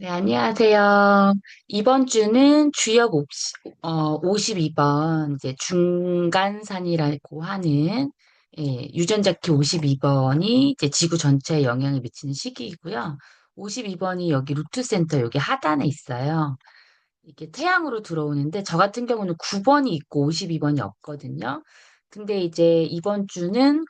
네, 안녕하세요. 이번 주는 주역 52번, 이제 중간산이라고 하는, 유전자 키 52번이 이제 지구 전체에 영향을 미치는 시기이고요. 52번이 여기 루트 센터 여기 하단에 있어요. 이게 태양으로 들어오는데, 저 같은 경우는 9번이 있고 52번이 없거든요. 근데 이제 이번 주는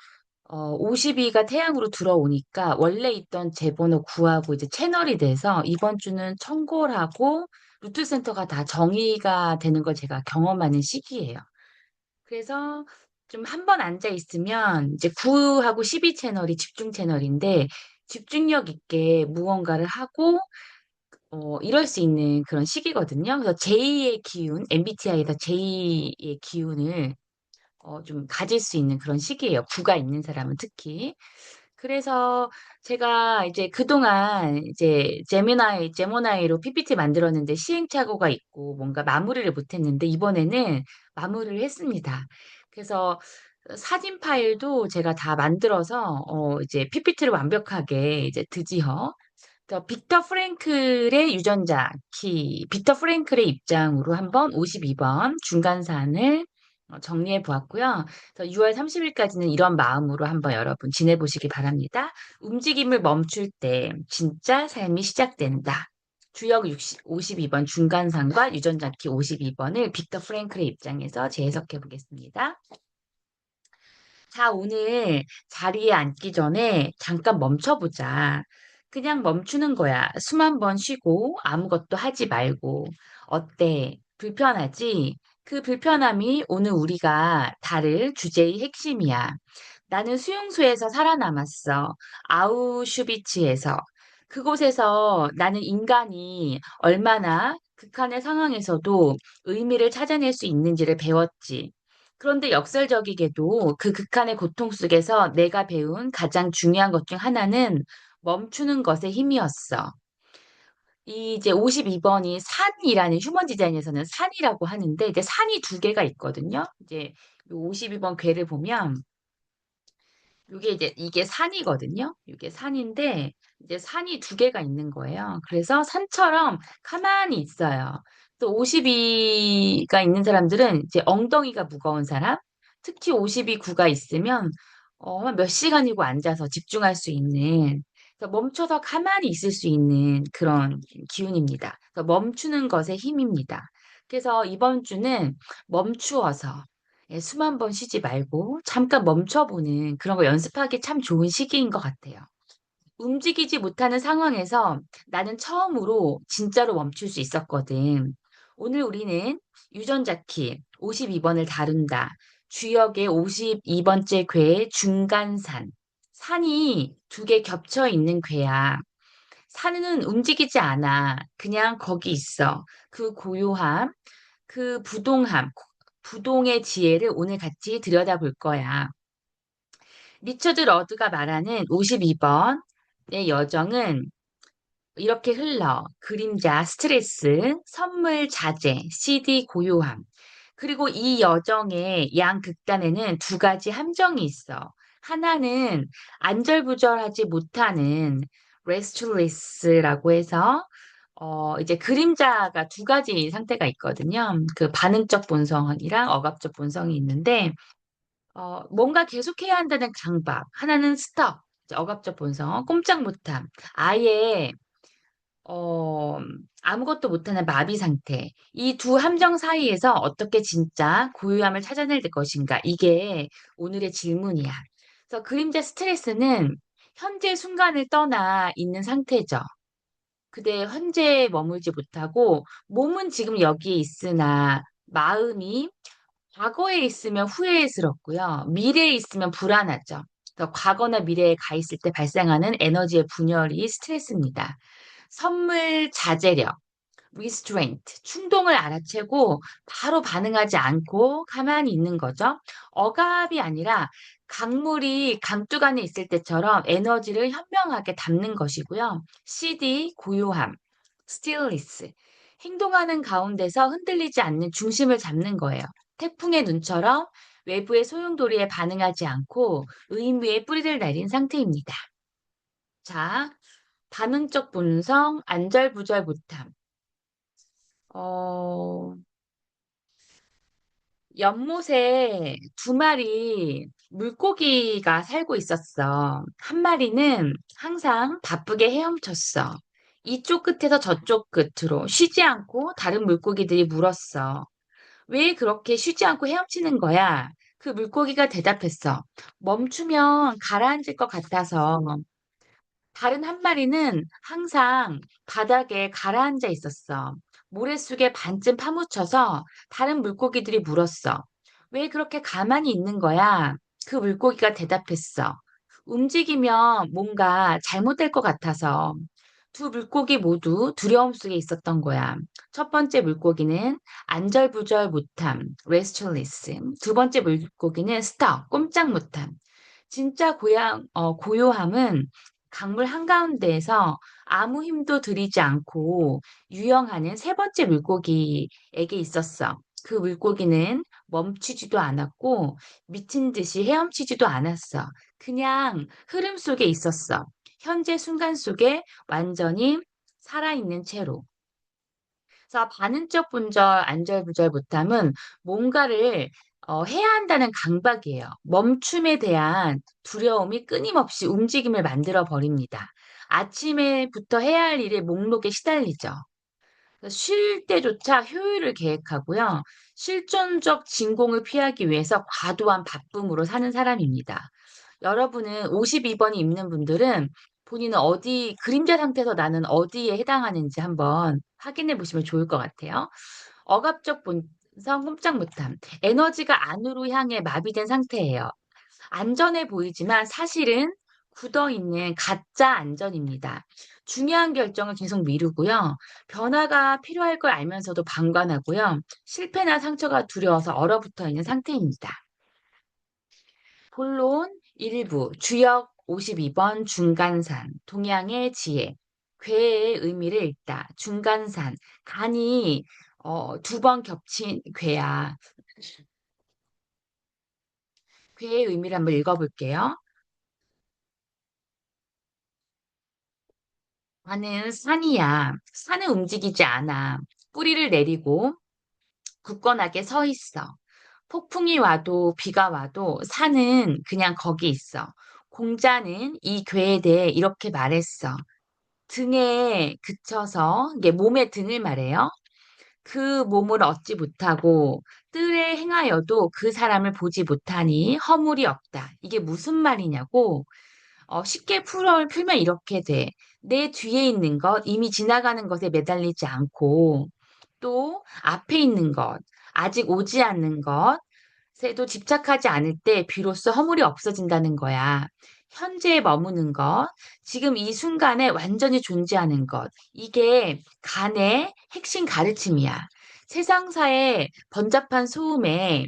52가 태양으로 들어오니까 원래 있던 제 번호 구하고 이제 채널이 돼서 이번 주는 청골하고 루트 센터가 다 정의가 되는 걸 제가 경험하는 시기예요. 그래서 좀 한 번 앉아 있으면 이제 9하고 12 채널이 집중 채널인데 집중력 있게 무언가를 하고 이럴 수 있는 그런 시기거든요. 그래서 J의 기운, MBTI에서 J의 기운을 좀 가질 수 있는 그런 시기예요. 구가 있는 사람은 특히. 그래서 제가 이제 그동안 이제 제모나이로 PPT 만들었는데 시행착오가 있고 뭔가 마무리를 못했는데 이번에는 마무리를 했습니다. 그래서 사진 파일도 제가 다 만들어서 이제 PPT를 완벽하게 이제 드디어 빅터 프랭클의 유전자 키, 빅터 프랭클의 입장으로 한번 52번 중간산을 정리해 보았고요. 그래서 6월 30일까지는 이런 마음으로 한번 여러분 지내보시기 바랍니다. 움직임을 멈출 때 진짜 삶이 시작된다. 주역 52번 중간산과 유전자 키 52번을 빅터 프랭클의 입장에서 재해석해 보겠습니다. 자, 오늘 자리에 앉기 전에 잠깐 멈춰보자. 그냥 멈추는 거야. 숨 한 번 쉬고 아무것도 하지 말고. 어때? 불편하지? 그 불편함이 오늘 우리가 다룰 주제의 핵심이야. 나는 수용소에서 살아남았어. 아우슈비츠에서. 그곳에서 나는 인간이 얼마나 극한의 상황에서도 의미를 찾아낼 수 있는지를 배웠지. 그런데 역설적이게도 그 극한의 고통 속에서 내가 배운 가장 중요한 것 중 하나는 멈추는 것의 힘이었어. 이 이제 52번이 산이라는 휴먼 디자인에서는 산이라고 하는데 이제 산이 두 개가 있거든요. 이제 52번 궤를 보면 이게 이제 이게 산이거든요. 이게 산인데 이제 산이 두 개가 있는 거예요. 그래서 산처럼 가만히 있어요. 또 52가 있는 사람들은 이제 엉덩이가 무거운 사람, 특히 52구가 있으면 몇 시간이고 앉아서 집중할 수 있는 그래서 멈춰서 가만히 있을 수 있는 그런 기운입니다. 그래서 멈추는 것의 힘입니다. 그래서 이번 주는 멈추어서 숨 한 번 쉬지 말고 잠깐 멈춰보는 그런 거 연습하기 참 좋은 시기인 것 같아요. 움직이지 못하는 상황에서 나는 처음으로 진짜로 멈출 수 있었거든. 오늘 우리는 유전자 키 52번을 다룬다. 주역의 52번째 궤의 중간산. 산이 두 개 겹쳐 있는 궤야. 산은 움직이지 않아. 그냥 거기 있어. 그 고요함, 그 부동함, 부동의 지혜를 오늘 같이 들여다볼 거야. 리처드 러드가 말하는 52번의 여정은 이렇게 흘러. 그림자, 스트레스, 선물, 자제, CD, 고요함. 그리고 이 여정의 양극단에는 두 가지 함정이 있어. 하나는 안절부절하지 못하는 restless라고 해서 이제 그림자가 두 가지 상태가 있거든요. 그 반응적 본성이랑 억압적 본성이 있는데 뭔가 계속해야 한다는 강박. 하나는 스톱. 이제 억압적 본성, 꼼짝 못함. 아예 어, 아무것도 못하는 마비 상태. 이 두 함정 사이에서 어떻게 진짜 고요함을 찾아낼 것인가? 이게 오늘의 질문이야. 그래서 그림자 스트레스는 현재 순간을 떠나 있는 상태죠. 그대 현재에 머물지 못하고 몸은 지금 여기에 있으나 마음이 과거에 있으면 후회스럽고요. 미래에 있으면 불안하죠. 그래서 과거나 미래에 가 있을 때 발생하는 에너지의 분열이 스트레스입니다. 선물 자제력, restraint, 충동을 알아채고 바로 반응하지 않고 가만히 있는 거죠. 억압이 아니라 강물이 강둑 안에 있을 때처럼 에너지를 현명하게 담는 것이고요. CD, 고요함, stillness, 행동하는 가운데서 흔들리지 않는 중심을 잡는 거예요. 태풍의 눈처럼 외부의 소용돌이에 반응하지 않고 의무에 뿌리를 내린 상태입니다. 자, 반응적 본성, 안절부절 못함. 어, 연못에 두 마리 물고기가 살고 있었어. 한 마리는 항상 바쁘게 헤엄쳤어. 이쪽 끝에서 저쪽 끝으로 쉬지 않고 다른 물고기들이 물었어. 왜 그렇게 쉬지 않고 헤엄치는 거야? 그 물고기가 대답했어. 멈추면 가라앉을 것 같아서. 다른 한 마리는 항상 바닥에 가라앉아 있었어. 모래속에 반쯤 파묻혀서 다른 물고기들이 물었어. 왜 그렇게 가만히 있는 거야? 그 물고기가 대답했어. 움직이면 뭔가 잘못될 것 같아서. 두 물고기 모두 두려움 속에 있었던 거야. 첫 번째 물고기는 안절부절 못함, restless. 두 번째 물고기는 stop, 꼼짝 못함. 진짜 고요함은 강물 한가운데에서 아무 힘도 들이지 않고 유영하는 세 번째 물고기에게 있었어. 그 물고기는 멈추지도 않았고 미친 듯이 헤엄치지도 않았어. 그냥 흐름 속에 있었어. 현재 순간 속에 완전히 살아있는 채로. 그래서 반응적 분절, 안절부절 못함은 뭔가를 해야 한다는 강박이에요. 멈춤에 대한 두려움이 끊임없이 움직임을 만들어 버립니다. 아침에부터 해야 할 일의 목록에 시달리죠. 쉴 때조차 효율을 계획하고요. 실존적 진공을 피하기 위해서 과도한 바쁨으로 사는 사람입니다. 여러분은 52번이 있는 분들은 본인은 어디, 그림자 상태에서 나는 어디에 해당하는지 한번 확인해 보시면 좋을 것 같아요. 억압적 본성 꼼짝 못함. 에너지가 안으로 향해 마비된 상태예요. 안전해 보이지만 사실은 굳어 있는 가짜 안전입니다. 중요한 결정을 계속 미루고요. 변화가 필요할 걸 알면서도 방관하고요. 실패나 상처가 두려워서 얼어붙어 있는 상태입니다. 본론 일부 주역 52번 중간산 동양의 지혜 괴의 의미를 읽다. 중간산 간이 두 번 겹친 괴야. 괴의 의미를 한번 읽어볼게요. 나는 산이야. 산은 움직이지 않아. 뿌리를 내리고 굳건하게 서 있어. 폭풍이 와도 비가 와도 산은 그냥 거기 있어. 공자는 이 괴에 대해 이렇게 말했어. 등에 그쳐서, 이게 몸의 등을 말해요. 그 몸을 얻지 못하고 뜰에 행하여도 그 사람을 보지 못하니 허물이 없다. 이게 무슨 말이냐고 쉽게 풀면 이렇게 돼. 내 뒤에 있는 것, 이미 지나가는 것에 매달리지 않고, 또 앞에 있는 것, 아직 오지 않는 것에도 집착하지 않을 때 비로소 허물이 없어진다는 거야. 현재에 머무는 것, 지금 이 순간에 완전히 존재하는 것, 이게 간의 핵심 가르침이야. 세상사의 번잡한 소음에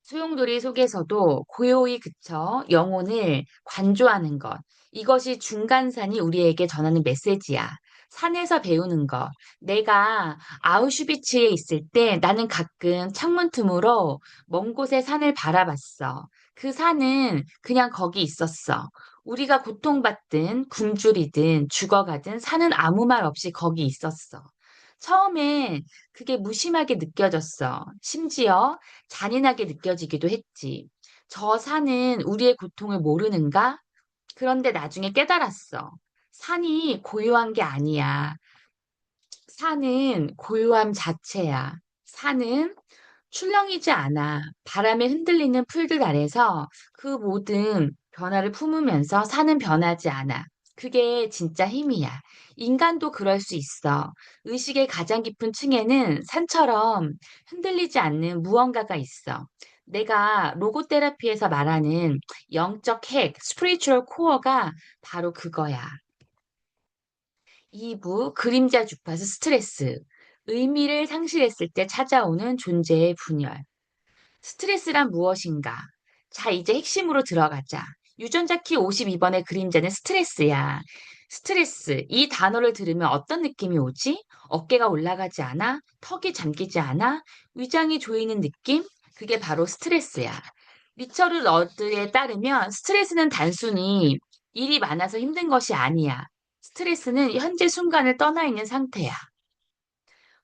소용돌이 속에서도 고요히 그쳐 영혼을 관조하는 것. 이것이 중간산이 우리에게 전하는 메시지야. 산에서 배우는 것. 내가 아우슈비츠에 있을 때 나는 가끔 창문 틈으로 먼 곳의 산을 바라봤어. 그 산은 그냥 거기 있었어. 우리가 고통받든 굶주리든 죽어가든 산은 아무 말 없이 거기 있었어. 처음엔 그게 무심하게 느껴졌어. 심지어 잔인하게 느껴지기도 했지. 저 산은 우리의 고통을 모르는가? 그런데 나중에 깨달았어. 산이 고요한 게 아니야. 산은 고요함 자체야. 산은 출렁이지 않아. 바람에 흔들리는 풀들 아래서 그 모든 변화를 품으면서 산은 변하지 않아. 그게 진짜 힘이야. 인간도 그럴 수 있어. 의식의 가장 깊은 층에는 산처럼 흔들리지 않는 무언가가 있어. 내가 로고테라피에서 말하는 영적 핵, 스피리추얼 코어가 바로 그거야. 2부 그림자 주파수 스트레스. 의미를 상실했을 때 찾아오는 존재의 분열. 스트레스란 무엇인가? 자, 이제 핵심으로 들어가자. 유전자 키 52번의 그림자는 스트레스야. 스트레스. 이 단어를 들으면 어떤 느낌이 오지? 어깨가 올라가지 않아? 턱이 잠기지 않아? 위장이 조이는 느낌? 그게 바로 스트레스야. 리처드 러드에 따르면 스트레스는 단순히 일이 많아서 힘든 것이 아니야. 스트레스는 현재 순간을 떠나 있는 상태야.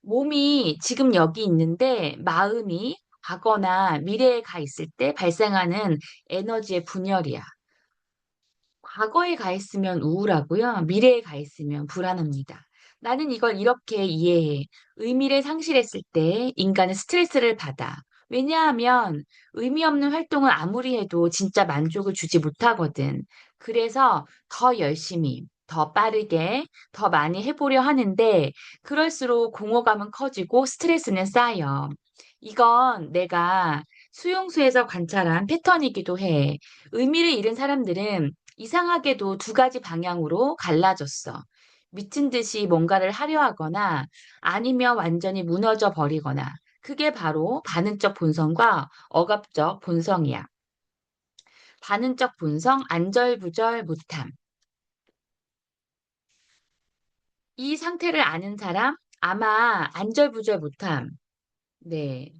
몸이 지금 여기 있는데 마음이 과거나 미래에 가 있을 때 발생하는 에너지의 분열이야. 과거에 가 있으면 우울하고요. 미래에 가 있으면 불안합니다. 나는 이걸 이렇게 이해해. 의미를 상실했을 때 인간은 스트레스를 받아. 왜냐하면 의미 없는 활동을 아무리 해도 진짜 만족을 주지 못하거든. 그래서 더 열심히, 더 빠르게, 더 많이 해보려 하는데, 그럴수록 공허감은 커지고 스트레스는 쌓여. 이건 내가 수용소에서 관찰한 패턴이기도 해. 의미를 잃은 사람들은 이상하게도 두 가지 방향으로 갈라졌어. 미친 듯이 뭔가를 하려 하거나 아니면 완전히 무너져 버리거나 그게 바로 반응적 본성과 억압적 본성이야. 반응적 본성, 안절부절 못함. 이 상태를 아는 사람 아마 안절부절 못함. 네.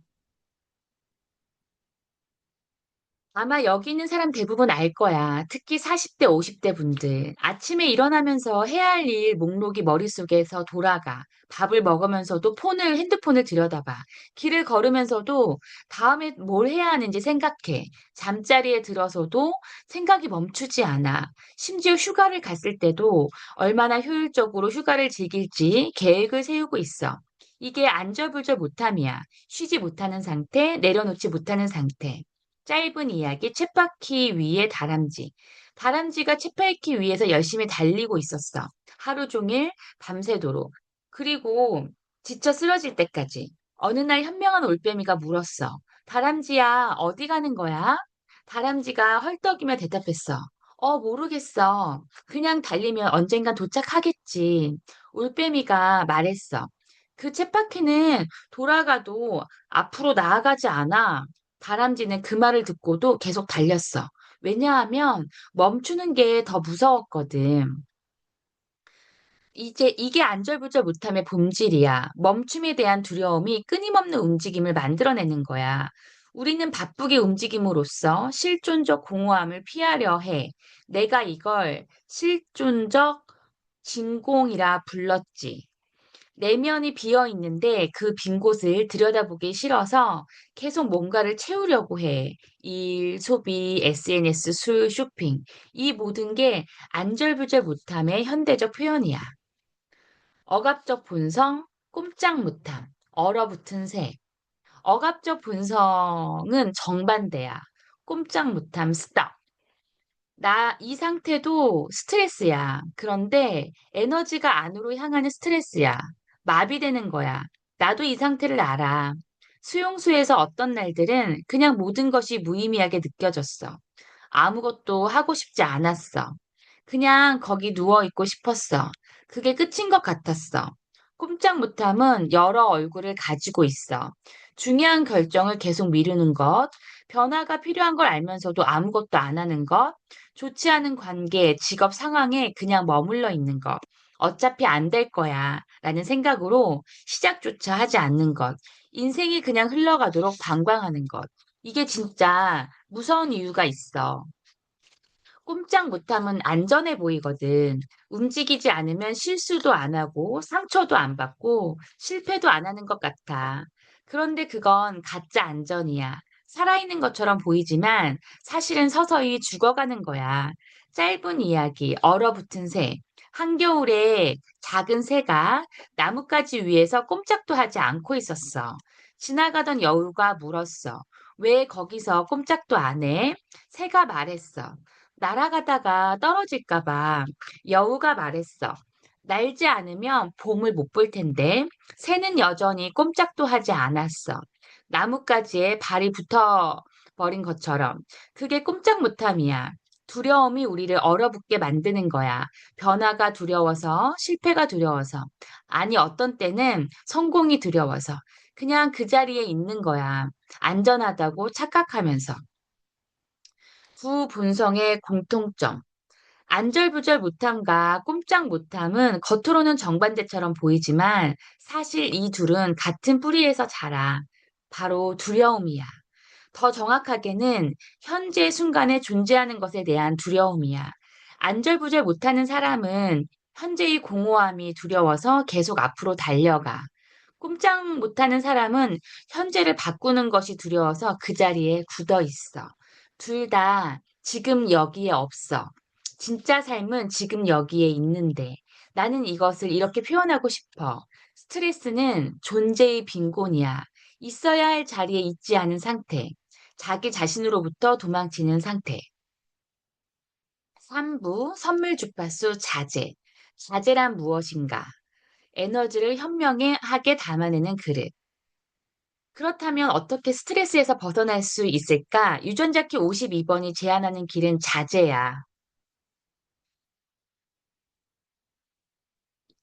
아마 여기 있는 사람 대부분 알 거야. 특히 40대, 50대 분들. 아침에 일어나면서 해야 할 일 목록이 머릿속에서 돌아가. 밥을 먹으면서도 핸드폰을 들여다봐. 길을 걸으면서도 다음에 뭘 해야 하는지 생각해. 잠자리에 들어서도 생각이 멈추지 않아. 심지어 휴가를 갔을 때도 얼마나 효율적으로 휴가를 즐길지 계획을 세우고 있어. 이게 안절부절 못함이야. 쉬지 못하는 상태, 내려놓지 못하는 상태. 짧은 이야기, 쳇바퀴 위에 다람쥐. 다람쥐가 쳇바퀴 위에서 열심히 달리고 있었어. 하루 종일 밤새도록. 그리고 지쳐 쓰러질 때까지. 어느 날 현명한 올빼미가 물었어. 다람쥐야, 어디 가는 거야? 다람쥐가 헐떡이며 대답했어. 모르겠어. 그냥 달리면 언젠간 도착하겠지. 올빼미가 말했어. 그 쳇바퀴는 돌아가도 앞으로 나아가지 않아. 다람쥐는 그 말을 듣고도 계속 달렸어. 왜냐하면 멈추는 게 더 무서웠거든. 이제 이게 안절부절 못함의 본질이야. 멈춤에 대한 두려움이 끊임없는 움직임을 만들어내는 거야. 우리는 바쁘게 움직임으로써 실존적 공허함을 피하려 해. 내가 이걸 실존적 진공이라 불렀지. 내면이 비어 있는데 그 빈 곳을 들여다보기 싫어서 계속 뭔가를 채우려고 해. 일, 소비, SNS, 술, 쇼핑. 이 모든 게 안절부절 못함의 현대적 표현이야. 억압적 본성, 꼼짝 못함, 얼어붙은 새. 억압적 본성은 정반대야. 꼼짝 못함, 스탑. 이 상태도 스트레스야. 그런데 에너지가 안으로 향하는 스트레스야. 마비되는 거야. 나도 이 상태를 알아. 수용소에서 어떤 날들은 그냥 모든 것이 무의미하게 느껴졌어. 아무것도 하고 싶지 않았어. 그냥 거기 누워 있고 싶었어. 그게 끝인 것 같았어. 꼼짝 못함은 여러 얼굴을 가지고 있어. 중요한 결정을 계속 미루는 것, 변화가 필요한 걸 알면서도 아무것도 안 하는 것, 좋지 않은 관계, 직업 상황에 그냥 머물러 있는 것. 어차피 안 될 거야. 라는 생각으로 시작조차 하지 않는 것. 인생이 그냥 흘러가도록 방광하는 것. 이게 진짜 무서운 이유가 있어. 꼼짝 못하면 안전해 보이거든. 움직이지 않으면 실수도 안 하고 상처도 안 받고 실패도 안 하는 것 같아. 그런데 그건 가짜 안전이야. 살아있는 것처럼 보이지만 사실은 서서히 죽어가는 거야. 짧은 이야기, 얼어붙은 새. 한겨울에 작은 새가 나뭇가지 위에서 꼼짝도 하지 않고 있었어. 지나가던 여우가 물었어. 왜 거기서 꼼짝도 안 해? 새가 말했어. 날아가다가 떨어질까 봐 여우가 말했어. 날지 않으면 봄을 못 볼 텐데 새는 여전히 꼼짝도 하지 않았어. 나뭇가지에 발이 붙어 버린 것처럼 그게 꼼짝 못함이야. 두려움이 우리를 얼어붙게 만드는 거야. 변화가 두려워서, 실패가 두려워서. 아니, 어떤 때는 성공이 두려워서. 그냥 그 자리에 있는 거야. 안전하다고 착각하면서. 두 본성의 공통점. 안절부절 못함과 꼼짝 못함은 겉으로는 정반대처럼 보이지만 사실 이 둘은 같은 뿌리에서 자라. 바로 두려움이야. 더 정확하게는 현재 순간에 존재하는 것에 대한 두려움이야. 안절부절 못하는 사람은 현재의 공허함이 두려워서 계속 앞으로 달려가. 꼼짝 못하는 사람은 현재를 바꾸는 것이 두려워서 그 자리에 굳어 있어. 둘 다 지금 여기에 없어. 진짜 삶은 지금 여기에 있는데 나는 이것을 이렇게 표현하고 싶어. 스트레스는 존재의 빈곤이야. 있어야 할 자리에 있지 않은 상태. 자기 자신으로부터 도망치는 상태. 3부 선물 주파수 자제. 자제란 무엇인가? 에너지를 현명하게 담아내는 그릇. 그렇다면 어떻게 스트레스에서 벗어날 수 있을까? 유전자 키 52번이 제안하는 길은 자제야.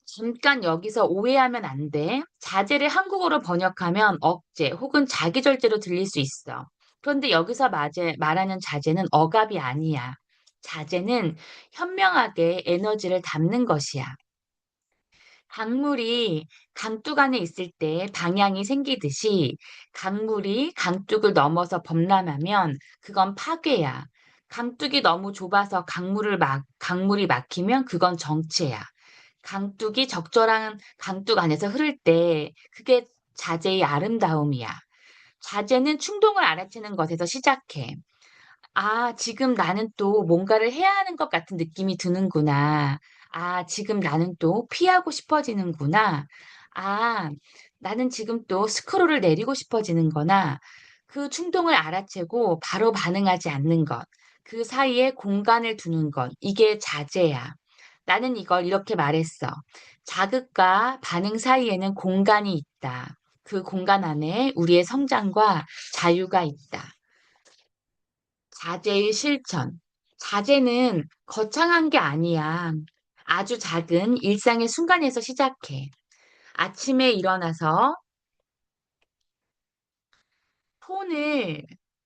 잠깐 여기서 오해하면 안 돼. 자제를 한국어로 번역하면 억제 혹은 자기절제로 들릴 수 있어. 그런데 여기서 말하는 자제는 억압이 아니야. 자제는 현명하게 에너지를 담는 것이야. 강물이 강둑 안에 있을 때 방향이 생기듯이 강물이 강둑을 넘어서 범람하면 그건 파괴야. 강둑이 너무 좁아서 강물이 막히면 그건 정체야. 강둑이 적절한 강둑 안에서 흐를 때 그게 자제의 아름다움이야. 자제는 충동을 알아채는 것에서 시작해. 아, 지금 나는 또 뭔가를 해야 하는 것 같은 느낌이 드는구나. 아, 지금 나는 또 피하고 싶어지는구나. 아, 나는 지금 또 스크롤을 내리고 싶어지는 거나 그 충동을 알아채고 바로 반응하지 않는 것. 그 사이에 공간을 두는 것. 이게 자제야. 나는 이걸 이렇게 말했어. 자극과 반응 사이에는 공간이 있다. 그 공간 안에 우리의 성장과 자유가 있다. 자제의 실천. 자제는 거창한 게 아니야. 아주 작은 일상의 순간에서 시작해. 아침에 일어나서 폰을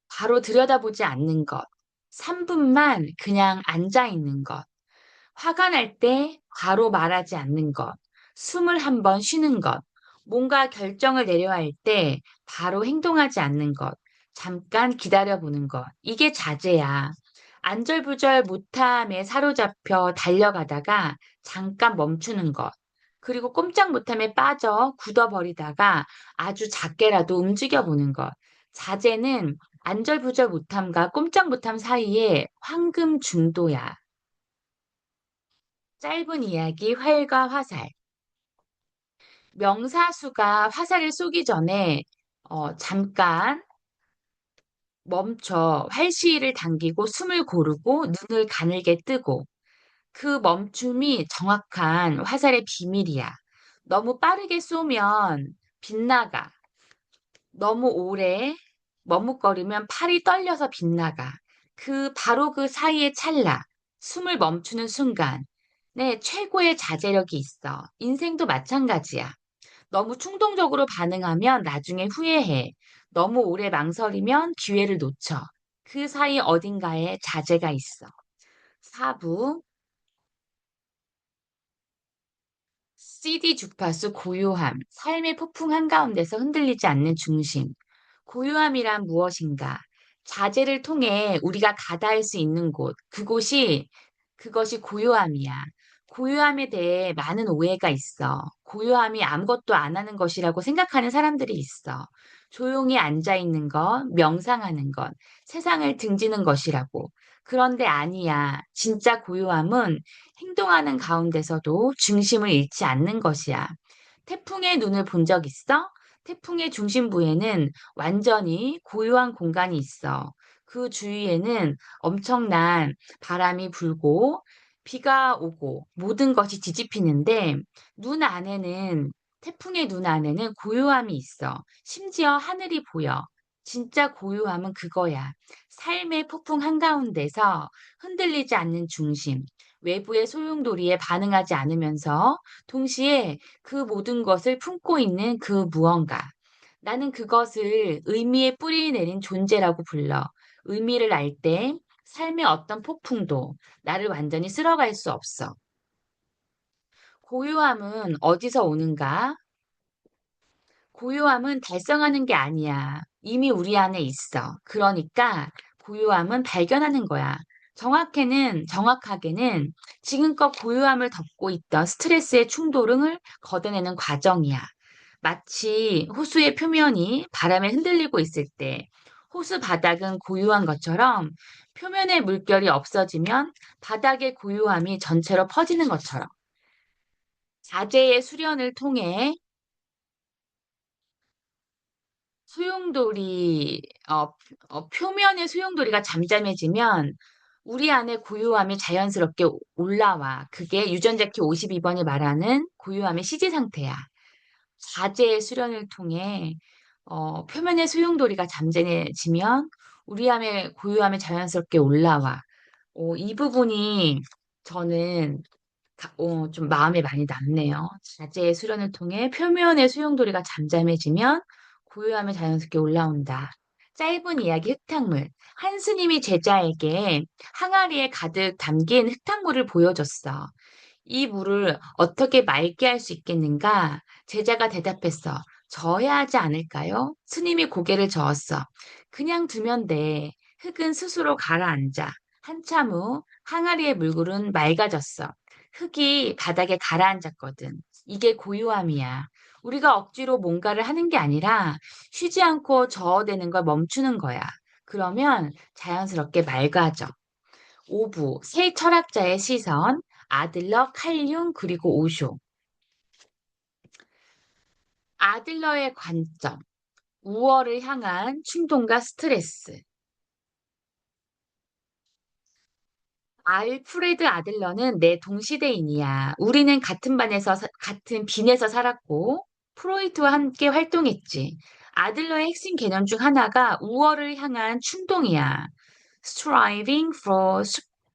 바로 들여다보지 않는 것. 3분만 그냥 앉아 있는 것. 화가 날 때 바로 말하지 않는 것. 숨을 한번 쉬는 것. 뭔가 결정을 내려야 할 때 바로 행동하지 않는 것. 잠깐 기다려보는 것. 이게 자제야. 안절부절 못함에 사로잡혀 달려가다가 잠깐 멈추는 것. 그리고 꼼짝 못함에 빠져 굳어버리다가 아주 작게라도 움직여보는 것. 자제는 안절부절 못함과 꼼짝 못함 사이에 황금 중도야. 짧은 이야기, 활과 화살. 명사수가 화살을 쏘기 전에 잠깐 멈춰 활시위를 당기고 숨을 고르고 눈을 가늘게 뜨고 그 멈춤이 정확한 화살의 비밀이야. 너무 빠르게 쏘면 빗나가. 너무 오래 머뭇거리면 팔이 떨려서 빗나가. 바로 그 사이의 찰나, 숨을 멈추는 순간, 네, 최고의 자제력이 있어. 인생도 마찬가지야. 너무 충동적으로 반응하면 나중에 후회해. 너무 오래 망설이면 기회를 놓쳐. 그 사이 어딘가에 자제가 있어. 4부, CD 주파수 고요함, 삶의 폭풍 한가운데서 흔들리지 않는 중심. 고요함이란 무엇인가? 자제를 통해 우리가 가닿을 수 있는 곳, 그것이 고요함이야. 고요함에 대해 많은 오해가 있어. 고요함이 아무것도 안 하는 것이라고 생각하는 사람들이 있어. 조용히 앉아 있는 것, 명상하는 것, 세상을 등지는 것이라고. 그런데 아니야. 진짜 고요함은 행동하는 가운데서도 중심을 잃지 않는 것이야. 태풍의 눈을 본 적 있어? 태풍의 중심부에는 완전히 고요한 공간이 있어. 그 주위에는 엄청난 바람이 불고 비가 오고 모든 것이 뒤집히는데 눈 안에는 태풍의 눈 안에는 고요함이 있어. 심지어 하늘이 보여. 진짜 고요함은 그거야. 삶의 폭풍 한가운데서 흔들리지 않는 중심, 외부의 소용돌이에 반응하지 않으면서 동시에 그 모든 것을 품고 있는 그 무언가. 나는 그것을 의미의 뿌리 내린 존재라고 불러. 의미를 알 때 삶의 어떤 폭풍도 나를 완전히 쓸어갈 수 없어. 고요함은 어디서 오는가? 고요함은 달성하는 게 아니야. 이미 우리 안에 있어. 그러니까 고요함은 발견하는 거야. 정확하게는 지금껏 고요함을 덮고 있던 스트레스의 충돌을 걷어내는 과정이야. 마치 호수의 표면이 바람에 흔들리고 있을 때 호수 바닥은 고요한 것처럼 표면의 물결이 없어지면 바닥의 고요함이 전체로 퍼지는 것처럼 자재의 수련을 통해 소용돌이, 어, 표면의 소용돌이가 잠잠해지면 우리 안에 고요함이 자연스럽게 올라와. 그게 유전자 키 52번이 말하는 고요함의 시지 상태야. 자재의 수련을 통해 표면의 소용돌이가 잠잠해지면 우리 안에 고요함이 자연스럽게 올라와. 이 부분이 저는 좀 마음에 많이 남네요. 자재의 수련을 통해 표면의 수용돌이가 잠잠해지면 고요함이 자연스럽게 올라온다. 짧은 이야기 흙탕물. 한 스님이 제자에게 항아리에 가득 담긴 흙탕물을 보여줬어. 이 물을 어떻게 맑게 할 수 있겠는가? 제자가 대답했어. 저어야 하지 않을까요? 스님이 고개를 저었어. 그냥 두면 돼. 흙은 스스로 가라앉아. 한참 후 항아리의 물굴은 맑아졌어. 흙이 바닥에 가라앉았거든. 이게 고요함이야. 우리가 억지로 뭔가를 하는 게 아니라 쉬지 않고 저어대는 걸 멈추는 거야. 그러면 자연스럽게 맑아져. 오부, 세 철학자의 시선, 아들러, 칼융, 그리고 오쇼. 아들러의 관점, 우월을 향한 충동과 스트레스. 알프레드 아들러는 내 동시대인이야. 우리는 같은 빈에서 살았고, 프로이트와 함께 활동했지. 아들러의 핵심 개념 중 하나가 우월을 향한 충동이야. Striving for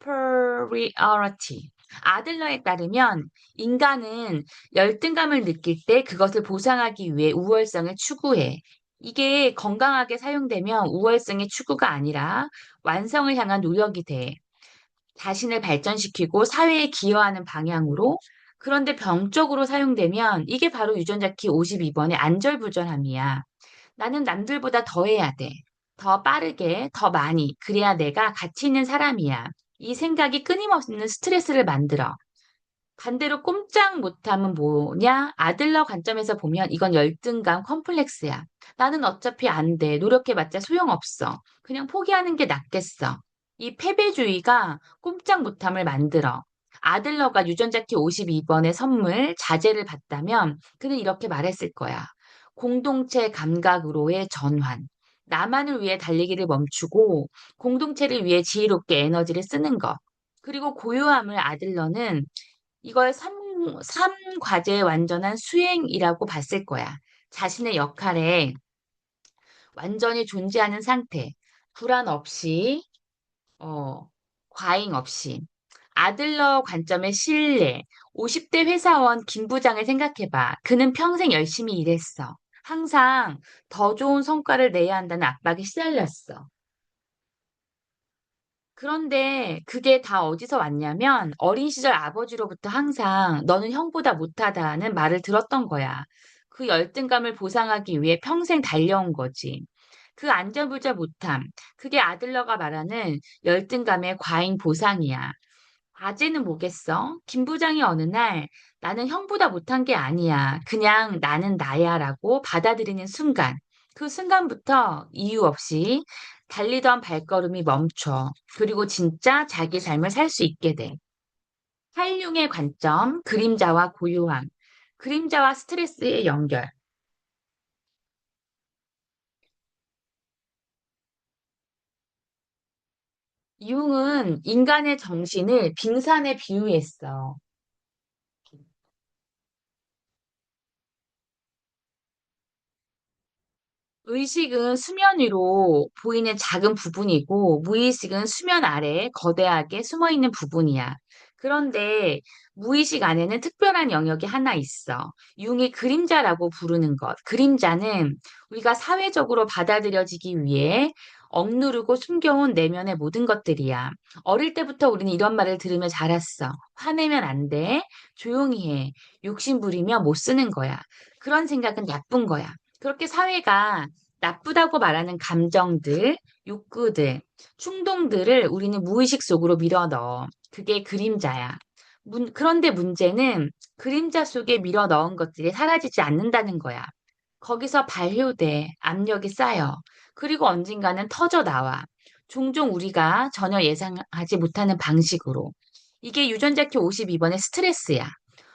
superiority. 아들러에 따르면 인간은 열등감을 느낄 때 그것을 보상하기 위해 우월성을 추구해. 이게 건강하게 사용되면 우월성의 추구가 아니라 완성을 향한 노력이 돼. 자신을 발전시키고 사회에 기여하는 방향으로. 그런데 병적으로 사용되면 이게 바로 유전자 키 52번의 안절부절함이야. 나는 남들보다 더 해야 돼. 더 빠르게, 더 많이. 그래야 내가 가치 있는 사람이야. 이 생각이 끊임없는 스트레스를 만들어. 반대로 꼼짝 못함은 뭐냐? 아들러 관점에서 보면 이건 열등감 컴플렉스야. 나는 어차피 안 돼. 노력해봤자 소용없어. 그냥 포기하는 게 낫겠어. 이 패배주의가 꼼짝 못함을 만들어. 아들러가 유전자 키 52번의 선물, 자제를 받다면 그는 이렇게 말했을 거야. 공동체 감각으로의 전환. 나만을 위해 달리기를 멈추고 공동체를 위해 지혜롭게 에너지를 쓰는 것. 그리고 고요함을 아들러는 이걸 삶 과제의 완전한 수행이라고 봤을 거야. 자신의 역할에 완전히 존재하는 상태, 불안 없이, 어, 과잉 없이. 아들러 관점의 신뢰. 50대 회사원 김 부장을 생각해봐. 그는 평생 열심히 일했어. 항상 더 좋은 성과를 내야 한다는 압박에 시달렸어. 그런데 그게 다 어디서 왔냐면 어린 시절 아버지로부터 항상 너는 형보다 못하다는 말을 들었던 거야. 그 열등감을 보상하기 위해 평생 달려온 거지. 그 안절부절 못함, 그게 아들러가 말하는 열등감의 과잉 보상이야. 아재는 뭐겠어? 김 부장이 어느 날 나는 형보다 못한 게 아니야. 그냥 나는 나야라고 받아들이는 순간. 그 순간부터 이유 없이 달리던 발걸음이 멈춰. 그리고 진짜 자기 삶을 살 수 있게 돼. 활용의 관점, 그림자와 고요함, 그림자와 스트레스의 연결. 융은 인간의 정신을 빙산에 비유했어. 의식은 수면 위로 보이는 작은 부분이고, 무의식은 수면 아래에 거대하게 숨어 있는 부분이야. 그런데 무의식 안에는 특별한 영역이 하나 있어. 융이 그림자라고 부르는 것. 그림자는 우리가 사회적으로 받아들여지기 위해 억누르고 숨겨온 내면의 모든 것들이야. 어릴 때부터 우리는 이런 말을 들으며 자랐어. 화내면 안 돼. 조용히 해. 욕심 부리며 못 쓰는 거야. 그런 생각은 나쁜 거야. 그렇게 사회가 나쁘다고 말하는 감정들, 욕구들, 충동들을 우리는 무의식 속으로 밀어 넣어. 그게 그림자야. 그런데 문제는 그림자 속에 밀어 넣은 것들이 사라지지 않는다는 거야. 거기서 발효돼, 압력이 쌓여. 그리고 언젠가는 터져 나와. 종종 우리가 전혀 예상하지 못하는 방식으로. 이게 유전자 키 52번의 스트레스야.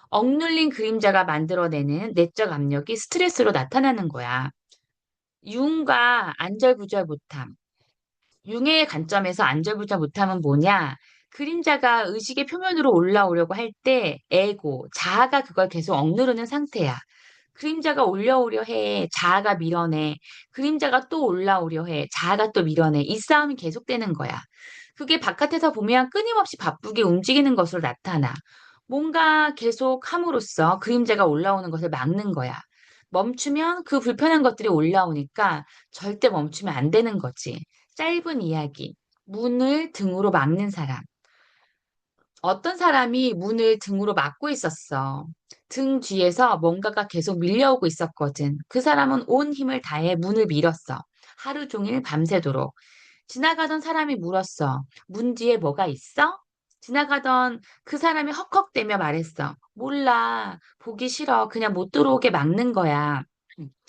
억눌린 그림자가 만들어내는 내적 압력이 스트레스로 나타나는 거야. 융과 안절부절 못함. 융의 관점에서 안절부절 못함은 뭐냐? 그림자가 의식의 표면으로 올라오려고 할 때 에고, 자아가 그걸 계속 억누르는 상태야. 그림자가 올라오려 해, 자아가 밀어내. 그림자가 또 올라오려 해, 자아가 또 밀어내. 이 싸움이 계속되는 거야. 그게 바깥에서 보면 끊임없이 바쁘게 움직이는 것으로 나타나. 뭔가 계속 함으로써 그림자가 올라오는 것을 막는 거야. 멈추면 그 불편한 것들이 올라오니까 절대 멈추면 안 되는 거지. 짧은 이야기. 문을 등으로 막는 사람. 어떤 사람이 문을 등으로 막고 있었어. 등 뒤에서 뭔가가 계속 밀려오고 있었거든. 그 사람은 온 힘을 다해 문을 밀었어. 하루 종일 밤새도록. 지나가던 사람이 물었어. 문 뒤에 뭐가 있어? 지나가던 그 사람이 헉헉대며 말했어. 몰라. 보기 싫어. 그냥 못 들어오게 막는 거야.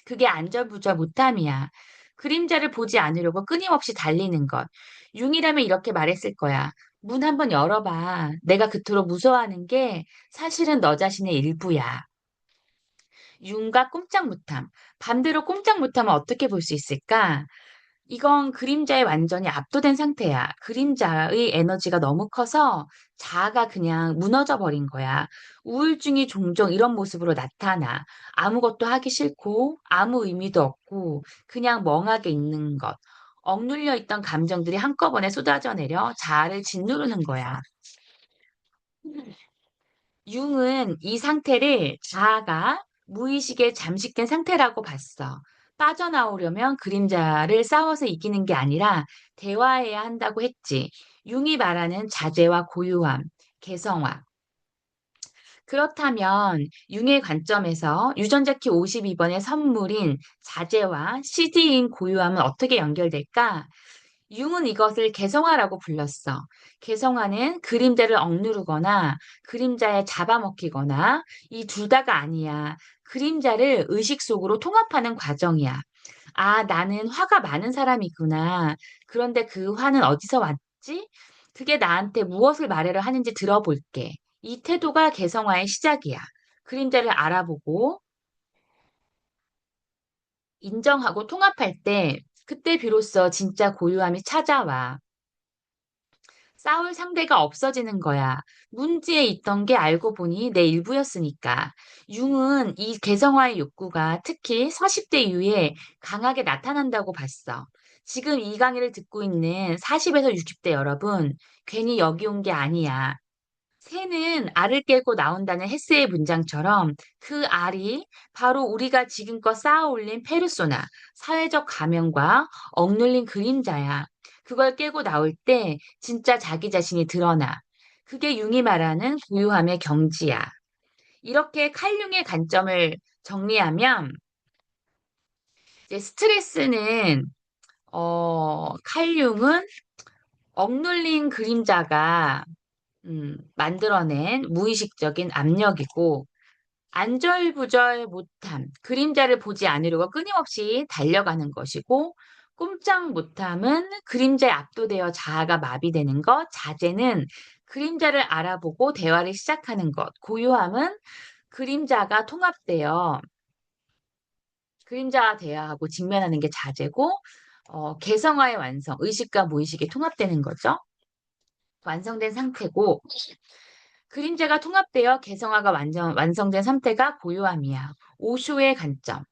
그게 안절부절 못함이야. 그림자를 보지 않으려고 끊임없이 달리는 것. 융이라면 이렇게 말했을 거야. 문 한번 열어봐. 내가 그토록 무서워하는 게 사실은 너 자신의 일부야. 융과 꼼짝 못함. 반대로 꼼짝 못하면 어떻게 볼 수 있을까? 이건 그림자에 완전히 압도된 상태야. 그림자의 에너지가 너무 커서 자아가 그냥 무너져 버린 거야. 우울증이 종종 이런 모습으로 나타나. 아무것도 하기 싫고, 아무 의미도 없고, 그냥 멍하게 있는 것. 억눌려 있던 감정들이 한꺼번에 쏟아져 내려 자아를 짓누르는 거야. 융은 이 상태를 자아가 무의식에 잠식된 상태라고 봤어. 빠져나오려면 그림자를 싸워서 이기는 게 아니라 대화해야 한다고 했지. 융이 말하는 자제와 고요함, 개성화. 그렇다면 융의 관점에서 유전자 키 52번의 선물인 자제와 CD인 고요함은 어떻게 연결될까? 융은 이것을 개성화라고 불렀어. 개성화는 그림자를 억누르거나 그림자에 잡아먹히거나 이 둘 다가 아니야. 그림자를 의식 속으로 통합하는 과정이야. 아, 나는 화가 많은 사람이구나. 그런데 그 화는 어디서 왔지? 그게 나한테 무엇을 말하려 하는지 들어볼게. 이 태도가 개성화의 시작이야. 그림자를 알아보고 인정하고 통합할 때 그때 비로소 진짜 고요함이 찾아와. 싸울 상대가 없어지는 거야. 문지에 있던 게 알고 보니 내 일부였으니까. 융은 이 개성화의 욕구가 특히 40대 이후에 강하게 나타난다고 봤어. 지금 이 강의를 듣고 있는 40에서 60대 여러분, 괜히 여기 온 게 아니야. 새는 알을 깨고 나온다는 헤세의 문장처럼 그 알이 바로 우리가 지금껏 쌓아올린 페르소나, 사회적 가면과 억눌린 그림자야. 그걸 깨고 나올 때 진짜 자기 자신이 드러나. 그게 융이 말하는 고요함의 경지야. 이렇게 칼융의 관점을 정리하면 이제 스트레스는 칼융은 억눌린 그림자가 만들어낸 무의식적인 압력이고 안절부절 못함, 그림자를 보지 않으려고 끊임없이 달려가는 것이고 꼼짝 못함은 그림자에 압도되어 자아가 마비되는 것, 자제는 그림자를 알아보고 대화를 시작하는 것, 고요함은 그림자가 통합되어 그림자와 대화하고 직면하는 게 자제고 개성화의 완성, 의식과 무의식이 통합되는 거죠. 완성된 상태고 그림자가 통합되어 개성화가 완성된 상태가 고요함이야. 오쇼의 관점.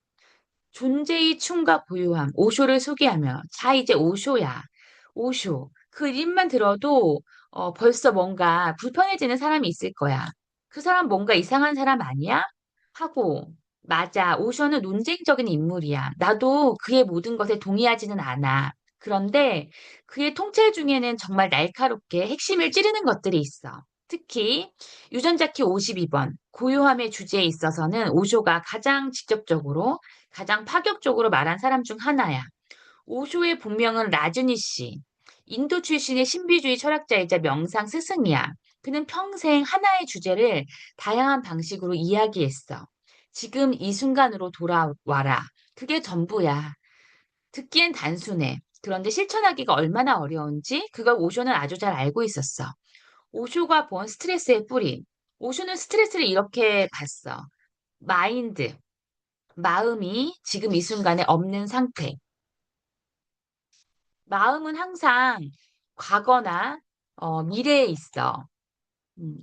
존재의 춤과 고요함. 오쇼를 소개하며. 자, 이제 오쇼야. 오쇼. 그 이름만 들어도 벌써 뭔가 불편해지는 사람이 있을 거야. 그 사람 뭔가 이상한 사람 아니야? 하고, 맞아. 오쇼는 논쟁적인 인물이야. 나도 그의 모든 것에 동의하지는 않아. 그런데 그의 통찰 중에는 정말 날카롭게 핵심을 찌르는 것들이 있어. 특히 유전자 키 52번 고요함의 주제에 있어서는 오쇼가 가장 직접적으로 가장 파격적으로 말한 사람 중 하나야. 오쇼의 본명은 라즈니 씨. 인도 출신의 신비주의 철학자이자 명상 스승이야. 그는 평생 하나의 주제를 다양한 방식으로 이야기했어. 지금 이 순간으로 돌아와라. 그게 전부야. 듣기엔 단순해. 그런데 실천하기가 얼마나 어려운지 그걸 오쇼는 아주 잘 알고 있었어. 오쇼가 본 스트레스의 뿌리. 오쇼는 스트레스를 이렇게 봤어. 마인드, 마음이 지금 이 순간에 없는 상태. 마음은 항상 과거나 미래에 있어.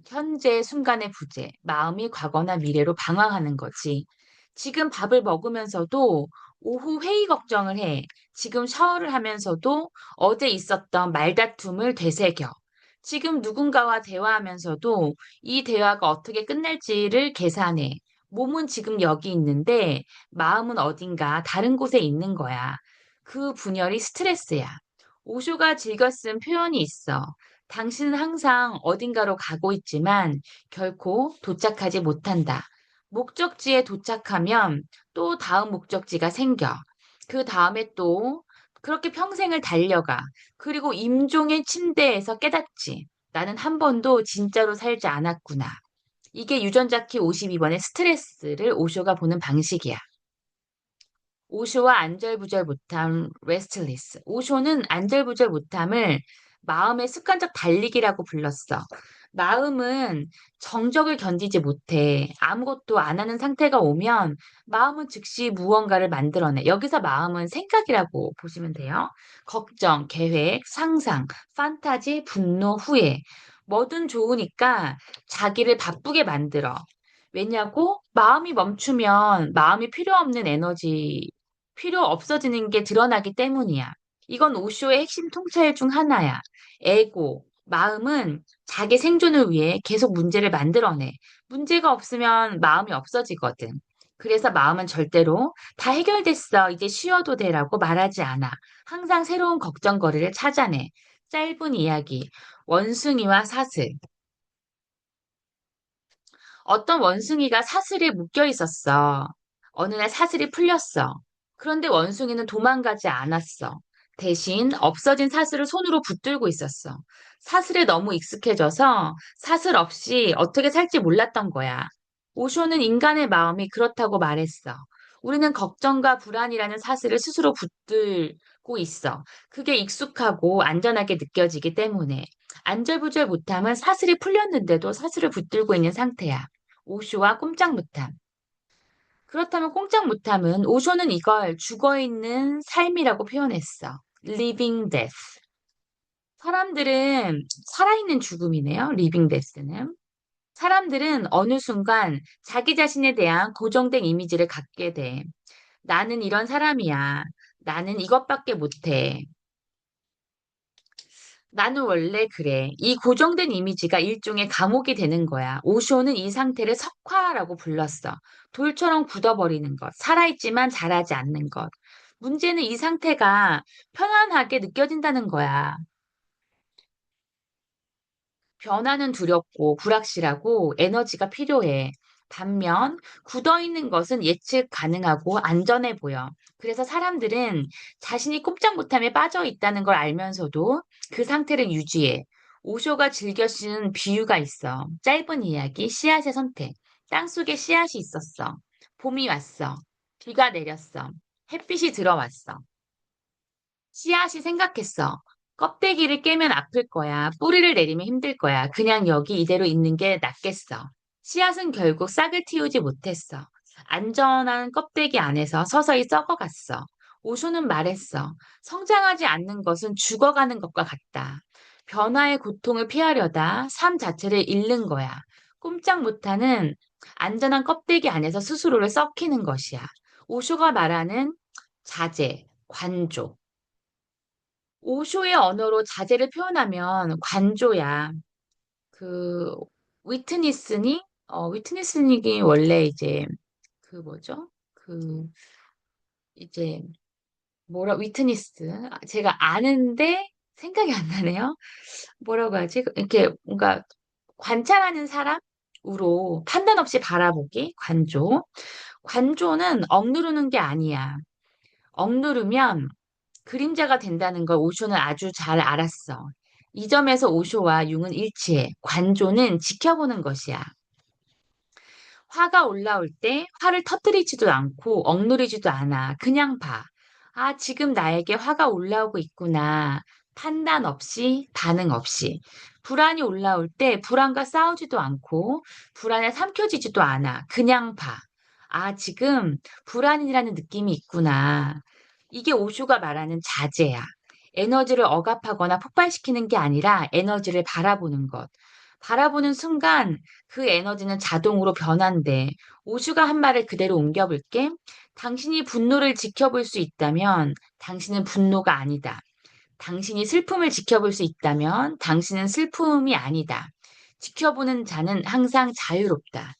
현재 순간의 부재, 마음이 과거나 미래로 방황하는 거지. 지금 밥을 먹으면서도 오후 회의 걱정을 해. 지금 샤워를 하면서도 어제 있었던 말다툼을 되새겨. 지금 누군가와 대화하면서도 이 대화가 어떻게 끝날지를 계산해. 몸은 지금 여기 있는데 마음은 어딘가 다른 곳에 있는 거야. 그 분열이 스트레스야. 오쇼가 즐겨 쓴 표현이 있어. 당신은 항상 어딘가로 가고 있지만 결코 도착하지 못한다. 목적지에 도착하면 또 다음 목적지가 생겨. 그 다음에 또 그렇게 평생을 달려가. 그리고 임종의 침대에서 깨닫지. 나는 한 번도 진짜로 살지 않았구나. 이게 유전자 키 52번의 스트레스를 오쇼가 보는 방식이야. 오쇼와 안절부절 못함, 레스트리스. 오쇼는 안절부절 못함을 마음의 습관적 달리기라고 불렀어. 마음은 정적을 견디지 못해. 아무것도 안 하는 상태가 오면 마음은 즉시 무언가를 만들어내. 여기서 마음은 생각이라고 보시면 돼요. 걱정, 계획, 상상, 판타지, 분노, 후회. 뭐든 좋으니까 자기를 바쁘게 만들어. 왜냐고? 마음이 멈추면 마음이 필요 없는 에너지 필요 없어지는 게 드러나기 때문이야. 이건 오쇼의 핵심 통찰 중 하나야. 에고, 마음은 자기 생존을 위해 계속 문제를 만들어내. 문제가 없으면 마음이 없어지거든. 그래서 마음은 절대로 다 해결됐어, 이제 쉬어도 돼라고 말하지 않아. 항상 새로운 걱정거리를 찾아내. 짧은 이야기, 원숭이와 사슬. 어떤 원숭이가 사슬에 묶여 있었어. 어느 날 사슬이 풀렸어. 그런데 원숭이는 도망가지 않았어. 대신 없어진 사슬을 손으로 붙들고 있었어. 사슬에 너무 익숙해져서 사슬 없이 어떻게 살지 몰랐던 거야. 오쇼는 인간의 마음이 그렇다고 말했어. 우리는 걱정과 불안이라는 사슬을 스스로 붙들고 있어. 그게 익숙하고 안전하게 느껴지기 때문에. 안절부절 못하면 사슬이 풀렸는데도 사슬을 붙들고 있는 상태야. 오쇼와 꼼짝 못함. 그렇다면 꼼짝 못함은 오쇼는 이걸 죽어있는 삶이라고 표현했어. living death. 사람들은 살아있는 죽음이네요. living death는. 사람들은 어느 순간 자기 자신에 대한 고정된 이미지를 갖게 돼. 나는 이런 사람이야. 나는 이것밖에 못해. 나는 원래 그래. 이 고정된 이미지가 일종의 감옥이 되는 거야. 오쇼는 이 상태를 석화라고 불렀어. 돌처럼 굳어버리는 것, 살아있지만 자라지 않는 것. 문제는 이 상태가 편안하게 느껴진다는 거야. 변화는 두렵고 불확실하고 에너지가 필요해. 반면 굳어있는 것은 예측 가능하고 안전해 보여. 그래서 사람들은 자신이 꼼짝 못함에 빠져 있다는 걸 알면서도 그 상태를 유지해. 오쇼가 즐겨 쓰는 비유가 있어. 짧은 이야기, 씨앗의 선택. 땅속에 씨앗이 있었어. 봄이 왔어. 비가 내렸어. 햇빛이 들어왔어. 씨앗이 생각했어. 껍데기를 깨면 아플 거야. 뿌리를 내리면 힘들 거야. 그냥 여기 이대로 있는 게 낫겠어. 씨앗은 결국 싹을 틔우지 못했어. 안전한 껍데기 안에서 서서히 썩어갔어. 오쇼는 말했어. 성장하지 않는 것은 죽어가는 것과 같다. 변화의 고통을 피하려다 삶 자체를 잃는 거야. 꼼짝 못하는 안전한 껍데기 안에서 스스로를 썩히는 것이야. 오쇼가 말하는 자제, 관조. 오쇼의 언어로 자제를 표현하면 관조야. 그 위트니스닉이 원래 이제 그 뭐죠? 그 이제 뭐라 위트니스 제가 아는데 생각이 안 나네요. 뭐라고 하지? 이렇게 뭔가 관찰하는 사람으로 판단 없이 바라보기, 관조. 관조는 억누르는 게 아니야. 억누르면 그림자가 된다는 걸 오쇼는 아주 잘 알았어. 이 점에서 오쇼와 융은 일치해. 관조는 지켜보는 것이야. 화가 올라올 때 화를 터뜨리지도 않고 억누르지도 않아. 그냥 봐. 아, 지금 나에게 화가 올라오고 있구나. 판단 없이, 반응 없이. 불안이 올라올 때 불안과 싸우지도 않고 불안에 삼켜지지도 않아. 그냥 봐. 아, 지금 불안이라는 느낌이 있구나. 이게 오쇼가 말하는 자제야. 에너지를 억압하거나 폭발시키는 게 아니라 에너지를 바라보는 것. 바라보는 순간 그 에너지는 자동으로 변한대. 오슈가 한 말을 그대로 옮겨볼게. 당신이 분노를 지켜볼 수 있다면 당신은 분노가 아니다. 당신이 슬픔을 지켜볼 수 있다면 당신은 슬픔이 아니다. 지켜보는 자는 항상 자유롭다.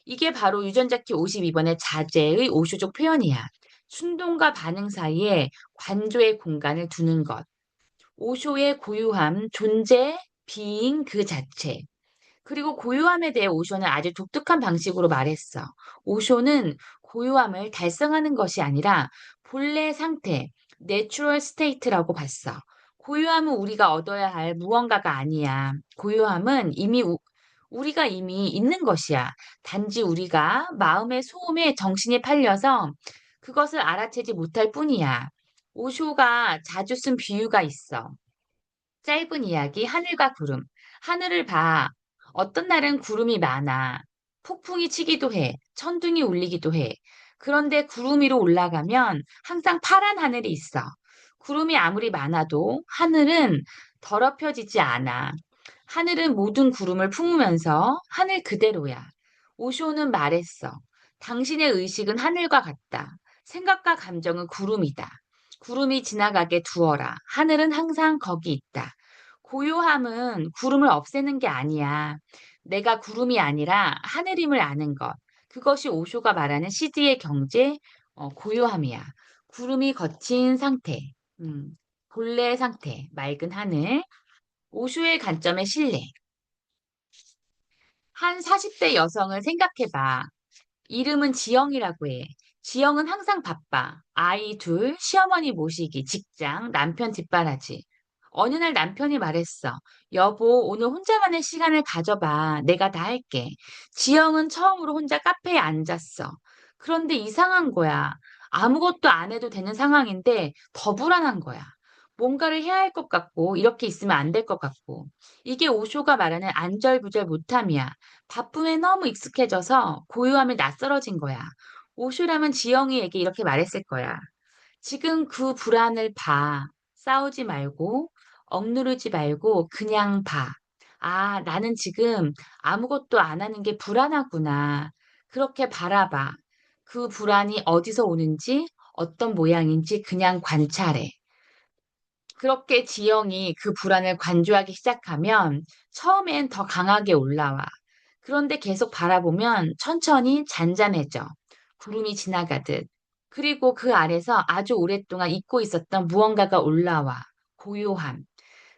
이게 바로 유전자키 52번의 자제의 오슈족 표현이야. 순동과 반응 사이에 관조의 공간을 두는 것. 오쇼의 고유함, 존재, 비잉 그 자체. 그리고 고요함에 대해 오쇼는 아주 독특한 방식으로 말했어. 오쇼는 고요함을 달성하는 것이 아니라 본래 상태, 내추럴 스테이트라고 봤어. 고요함은 우리가 얻어야 할 무언가가 아니야. 고요함은 우리가 이미 있는 것이야. 단지 우리가 마음의 소음에 정신이 팔려서 그것을 알아채지 못할 뿐이야. 오쇼가 자주 쓴 비유가 있어. 짧은 이야기, 하늘과 구름. 하늘을 봐. 어떤 날은 구름이 많아. 폭풍이 치기도 해. 천둥이 울리기도 해. 그런데 구름 위로 올라가면 항상 파란 하늘이 있어. 구름이 아무리 많아도 하늘은 더럽혀지지 않아. 하늘은 모든 구름을 품으면서 하늘 그대로야. 오쇼는 말했어. 당신의 의식은 하늘과 같다. 생각과 감정은 구름이다. 구름이 지나가게 두어라. 하늘은 항상 거기 있다. 고요함은 구름을 없애는 게 아니야. 내가 구름이 아니라 하늘임을 아는 것. 그것이 오쇼가 말하는 CD의 경제, 고요함이야. 구름이 거친 상태, 음, 본래 상태, 맑은 하늘. 오쇼의 관점의 신뢰. 한 40대 여성을 생각해봐. 이름은 지영이라고 해. 지영은 항상 바빠. 아이 둘, 시어머니 모시기, 직장, 남편 뒷바라지. 어느 날 남편이 말했어. 여보, 오늘 혼자만의 시간을 가져봐. 내가 다 할게. 지영은 처음으로 혼자 카페에 앉았어. 그런데 이상한 거야. 아무것도 안 해도 되는 상황인데 더 불안한 거야. 뭔가를 해야 할 것 같고, 이렇게 있으면 안 될 것 같고. 이게 오쇼가 말하는 안절부절 못함이야. 바쁨에 너무 익숙해져서 고요함에 낯설어진 거야. 오쇼라면 지영이에게 이렇게 말했을 거야. 지금 그 불안을 봐. 싸우지 말고, 억누르지 말고, 그냥 봐. 아, 나는 지금 아무것도 안 하는 게 불안하구나. 그렇게 바라봐. 그 불안이 어디서 오는지, 어떤 모양인지 그냥 관찰해. 그렇게 지영이 그 불안을 관조하기 시작하면 처음엔 더 강하게 올라와. 그런데 계속 바라보면 천천히 잔잔해져. 구름이 지나가듯. 그리고 그 아래서 아주 오랫동안 잊고 있었던 무언가가 올라와. 고요함.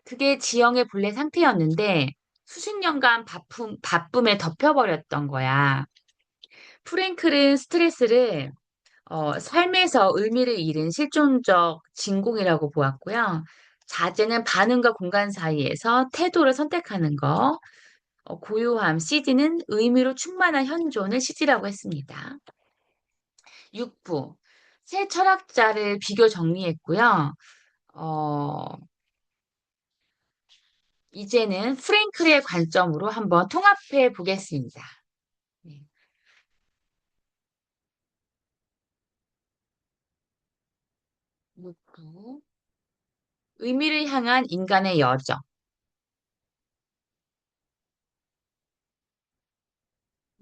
그게 지영의 본래 상태였는데 수십 년간 바쁨에 덮여버렸던 거야. 프랭클은 스트레스를 삶에서 의미를 잃은 실존적 진공이라고 보았고요. 자제는 반응과 공간 사이에서 태도를 선택하는 거, 고요함, CD는 의미로 충만한 현존을 CD라고 했습니다. 6부, 새 철학자를 비교 정리했고요. 어, 이제는 프랭클의 관점으로 한번 통합해 보겠습니다. 네. 6부, 의미를 향한 인간의 여정.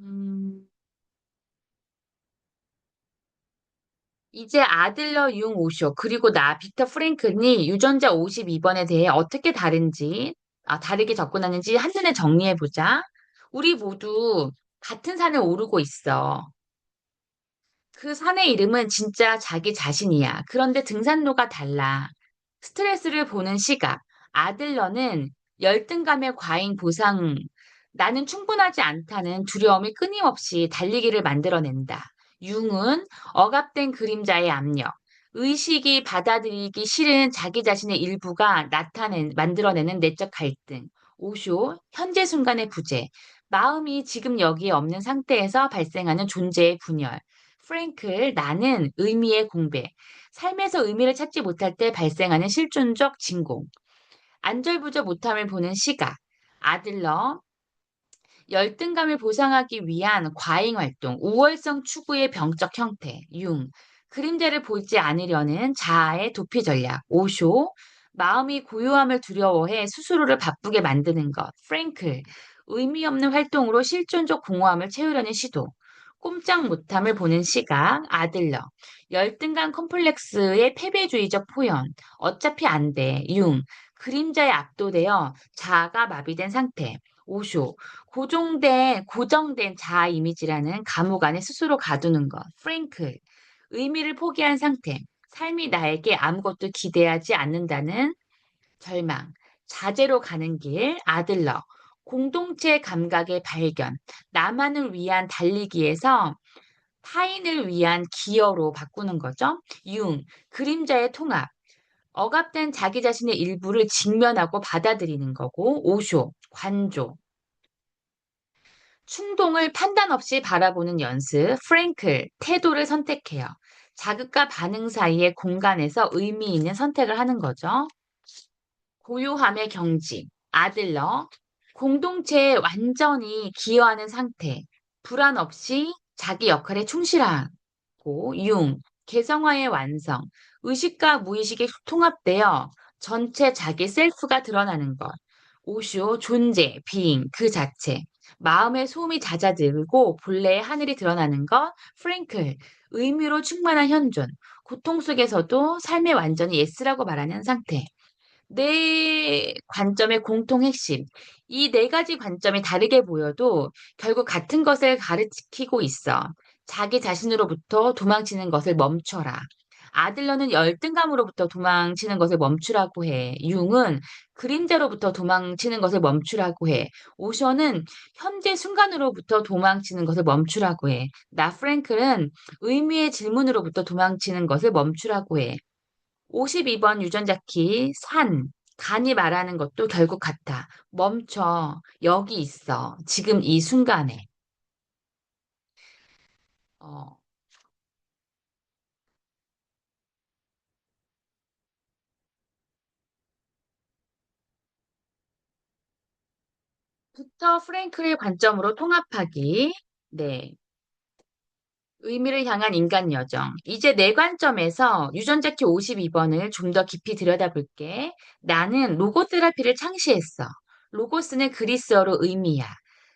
음, 이제 아들러 융 오쇼, 그리고 나, 비터 프랭클이 유전자 52번에 대해 어떻게 다르게 접근하는지 한눈에 정리해보자. 우리 모두 같은 산을 오르고 있어. 그 산의 이름은 진짜 자기 자신이야. 그런데 등산로가 달라. 스트레스를 보는 시각. 아들러는 열등감의 과잉 보상을 나는 충분하지 않다는 두려움이 끊임없이 달리기를 만들어낸다. 융은 억압된 그림자의 압력, 의식이 받아들이기 싫은 자기 자신의 일부가 만들어내는 내적 갈등, 오쇼, 현재 순간의 부재, 마음이 지금 여기에 없는 상태에서 발생하는 존재의 분열, 프랭클, 나는 의미의 공백, 삶에서 의미를 찾지 못할 때 발생하는 실존적 진공, 안절부절 못함을 보는 시각, 아들러, 열등감을 보상하기 위한 과잉 활동, 우월성 추구의 병적 형태, 융, 그림자를 보지 않으려는 자아의 도피 전략, 오쇼, 마음이 고요함을 두려워해 스스로를 바쁘게 만드는 것, 프랭클, 의미 없는 활동으로 실존적 공허함을 채우려는 시도, 꼼짝 못함을 보는 시각, 아들러, 열등감 컴플렉스의 패배주의적 표현, 어차피 안 돼, 융, 그림자에 압도되어 자아가 마비된 상태, 오쇼, 고정된 자아 이미지라는 감옥 안에 스스로 가두는 것. 프랭클. 의미를 포기한 상태. 삶이 나에게 아무것도 기대하지 않는다는 절망. 자제로 가는 길. 아들러. 공동체 감각의 발견. 나만을 위한 달리기에서 타인을 위한 기여로 바꾸는 거죠. 융. 그림자의 통합. 억압된 자기 자신의 일부를 직면하고 받아들이는 거고. 오쇼. 관조. 충동을 판단 없이 바라보는 연습, 프랭클, 태도를 선택해요. 자극과 반응 사이의 공간에서 의미 있는 선택을 하는 거죠. 고요함의 경지, 아들러, 공동체에 완전히 기여하는 상태, 불안 없이 자기 역할에 충실하고, 개성화의 완성, 의식과 무의식이 통합되어 전체 자기 셀프가 드러나는 것, 오쇼, 존재, 비잉, 그 자체, 마음의 소음이 잦아들고 본래의 하늘이 드러나는 것, 프랭클, 의미로 충만한 현존, 고통 속에서도 삶의 완전히 예스라고 말하는 상태. 네 관점의 공통 핵심. 이 네 가지 관점이 다르게 보여도 결국 같은 것을 가르치고 있어. 자기 자신으로부터 도망치는 것을 멈춰라. 아들러는 열등감으로부터 도망치는 것을 멈추라고 해. 융은 그림자로부터 도망치는 것을 멈추라고 해. 오션은 현재 순간으로부터 도망치는 것을 멈추라고 해. 나 프랭클은 의미의 질문으로부터 도망치는 것을 멈추라고 해. 52번 유전자 키 산, 간이 말하는 것도 결국 같아. 멈춰. 여기 있어. 지금 이 순간에. 어, 부터 프랭클의 관점으로 통합하기. 네. 의미를 향한 인간 여정. 이제 내 관점에서 유전자 키 52번을 좀 더 깊이 들여다볼게. 나는 로고 테라피를 창시했어. 로고스는 그리스어로 의미야.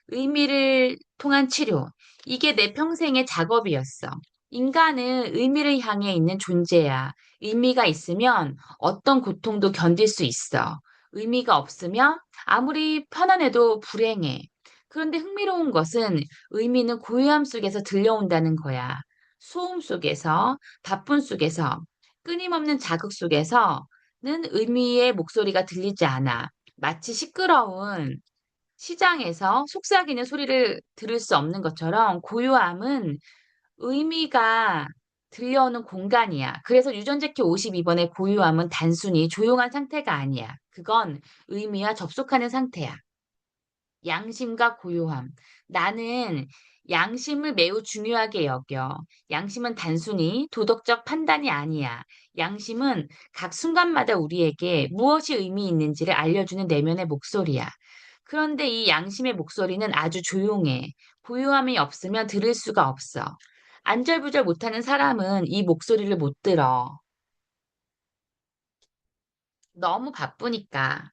의미를 통한 치료. 이게 내 평생의 작업이었어. 인간은 의미를 향해 있는 존재야. 의미가 있으면 어떤 고통도 견딜 수 있어. 의미가 없으면 아무리 편안해도 불행해. 그런데 흥미로운 것은 의미는 고요함 속에서 들려온다는 거야. 소음 속에서, 바쁜 속에서, 끊임없는 자극 속에서는 의미의 목소리가 들리지 않아. 마치 시끄러운 시장에서 속삭이는 소리를 들을 수 없는 것처럼 고요함은 의미가 들려오는 공간이야. 그래서 유전자키 52번의 고요함은 단순히 조용한 상태가 아니야. 그건 의미와 접속하는 상태야. 양심과 고요함. 나는 양심을 매우 중요하게 여겨. 양심은 단순히 도덕적 판단이 아니야. 양심은 각 순간마다 우리에게 무엇이 의미 있는지를 알려주는 내면의 목소리야. 그런데 이 양심의 목소리는 아주 조용해. 고요함이 없으면 들을 수가 없어. 안절부절 못하는 사람은 이 목소리를 못 들어. 너무 바쁘니까.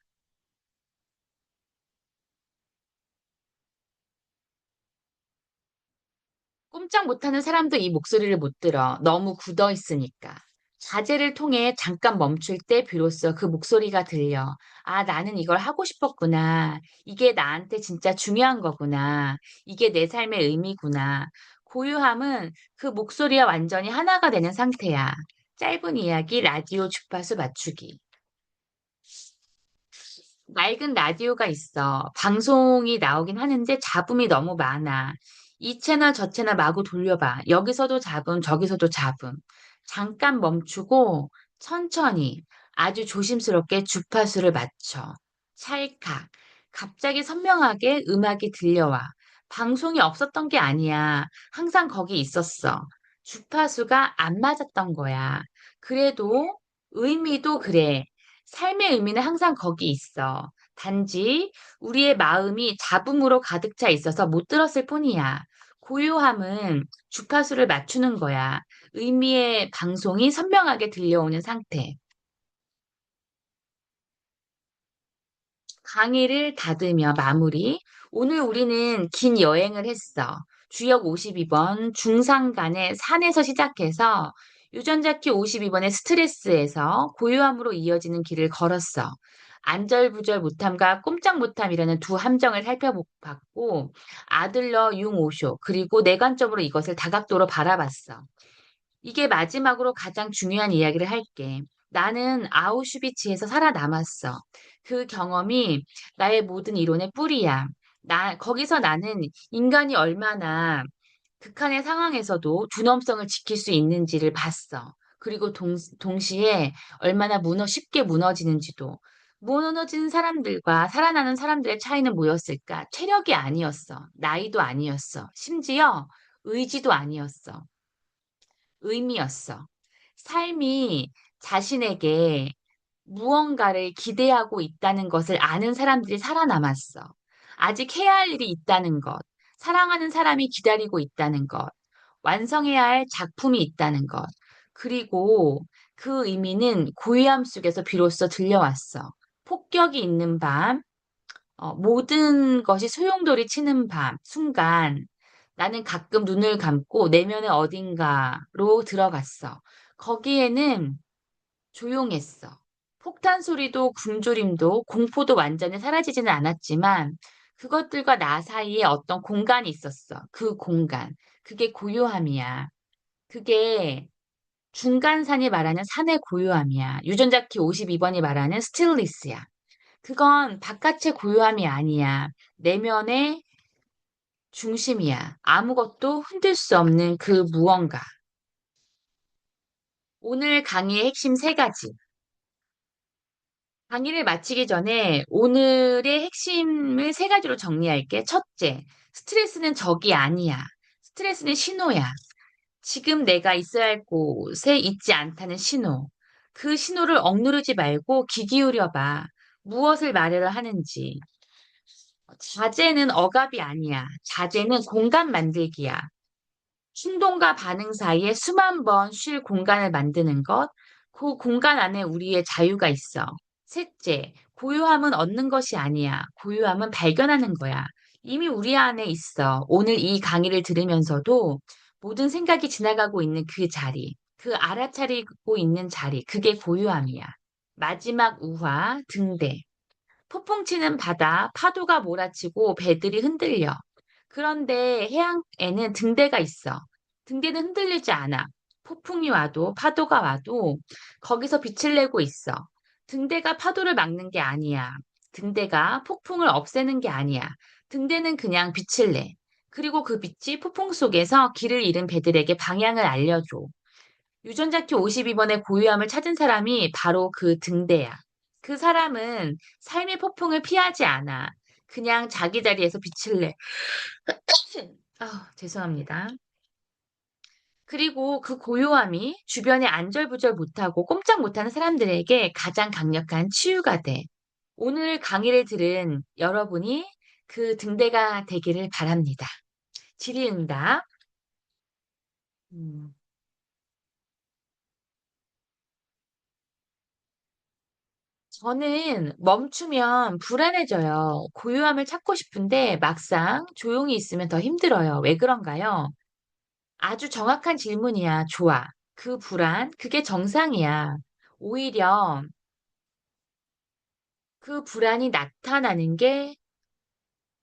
꼼짝 못하는 사람도 이 목소리를 못 들어. 너무 굳어 있으니까. 자제를 통해 잠깐 멈출 때 비로소 그 목소리가 들려. 아, 나는 이걸 하고 싶었구나. 이게 나한테 진짜 중요한 거구나. 이게 내 삶의 의미구나. 고요함은 그 목소리와 완전히 하나가 되는 상태야. 짧은 이야기, 라디오 주파수 맞추기. 낡은 라디오가 있어. 방송이 나오긴 하는데 잡음이 너무 많아. 이 채널 저 채널 마구 돌려봐. 여기서도 잡음, 저기서도 잡음. 잠깐 멈추고 천천히 아주 조심스럽게 주파수를 맞춰. 찰칵. 갑자기 선명하게 음악이 들려와. 방송이 없었던 게 아니야. 항상 거기 있었어. 주파수가 안 맞았던 거야. 그래도 의미도 그래. 삶의 의미는 항상 거기 있어. 단지 우리의 마음이 잡음으로 가득 차 있어서 못 들었을 뿐이야. 고요함은 주파수를 맞추는 거야. 의미의 방송이 선명하게 들려오는 상태. 강의를 닫으며 마무리. 오늘 우리는 긴 여행을 했어. 주역 52번 중산간의 산에서 시작해서 유전자키 52번의 스트레스에서 고요함으로 이어지는 길을 걸었어. 안절부절 못함과 꼼짝 못함이라는 두 함정을 살펴봤고 아들러 융오쇼 그리고 내관점으로 이것을 다각도로 바라봤어. 이게 마지막으로 가장 중요한 이야기를 할게. 나는 아우슈비츠에서 살아남았어. 그 경험이 나의 모든 이론의 뿌리야. 거기서 나는 인간이 얼마나 극한의 상황에서도 존엄성을 지킬 수 있는지를 봤어. 그리고 동시에 얼마나 쉽게 무너지는지도. 무너진 사람들과 살아나는 사람들의 차이는 뭐였을까? 체력이 아니었어. 나이도 아니었어. 심지어 의지도 아니었어. 의미였어. 삶이 자신에게 무언가를 기대하고 있다는 것을 아는 사람들이 살아남았어. 아직 해야 할 일이 있다는 것, 사랑하는 사람이 기다리고 있다는 것, 완성해야 할 작품이 있다는 것, 그리고 그 의미는 고요함 속에서 비로소 들려왔어. 폭격이 있는 밤, 모든 것이 소용돌이 치는 순간 나는 가끔 눈을 감고 내면의 어딘가로 들어갔어. 거기에는 조용했어. 폭탄 소리도 굶주림도 공포도 완전히 사라지지는 않았지만 그것들과 나 사이에 어떤 공간이 있었어. 그 공간. 그게 고요함이야. 그게 중간산이 말하는 산의 고요함이야. 유전자키 52번이 말하는 스틸리스야. 그건 바깥의 고요함이 아니야. 내면의 중심이야. 아무것도 흔들 수 없는 그 무언가. 오늘 강의의 핵심 세 가지. 강의를 마치기 전에 오늘의 핵심을 세 가지로 정리할게. 첫째, 스트레스는 적이 아니야. 스트레스는 신호야. 지금 내가 있어야 할 곳에 있지 않다는 신호. 그 신호를 억누르지 말고 귀 기울여 봐. 무엇을 말하려 하는지. 자제는 억압이 아니야. 자제는 공간 만들기야. 충동과 반응 사이에 수만 번 쉴 공간을 만드는 것, 그 공간 안에 우리의 자유가 있어. 셋째, 고요함은 얻는 것이 아니야. 고요함은 발견하는 거야. 이미 우리 안에 있어. 오늘 이 강의를 들으면서도 모든 생각이 지나가고 있는 그 자리, 그 알아차리고 있는 자리, 그게 고요함이야. 마지막 우화, 등대. 폭풍 치는 바다, 파도가 몰아치고 배들이 흔들려. 그런데 해안에는 등대가 있어. 등대는 흔들리지 않아. 폭풍이 와도 파도가 와도 거기서 빛을 내고 있어. 등대가 파도를 막는 게 아니야. 등대가 폭풍을 없애는 게 아니야. 등대는 그냥 빛을 내. 그리고 그 빛이 폭풍 속에서 길을 잃은 배들에게 방향을 알려줘. 유전자키 52번의 고유함을 찾은 사람이 바로 그 등대야. 그 사람은 삶의 폭풍을 피하지 않아. 그냥 자기 자리에서 빛을 내. 죄송합니다. 그리고 그 고요함이 주변에 안절부절 못하고 꼼짝 못하는 사람들에게 가장 강력한 치유가 돼. 오늘 강의를 들은 여러분이 그 등대가 되기를 바랍니다. 질의응답. 음, 저는 멈추면 불안해져요. 고요함을 찾고 싶은데 막상 조용히 있으면 더 힘들어요. 왜 그런가요? 아주 정확한 질문이야. 좋아. 그 불안, 그게 정상이야. 오히려 그 불안이 나타나는 게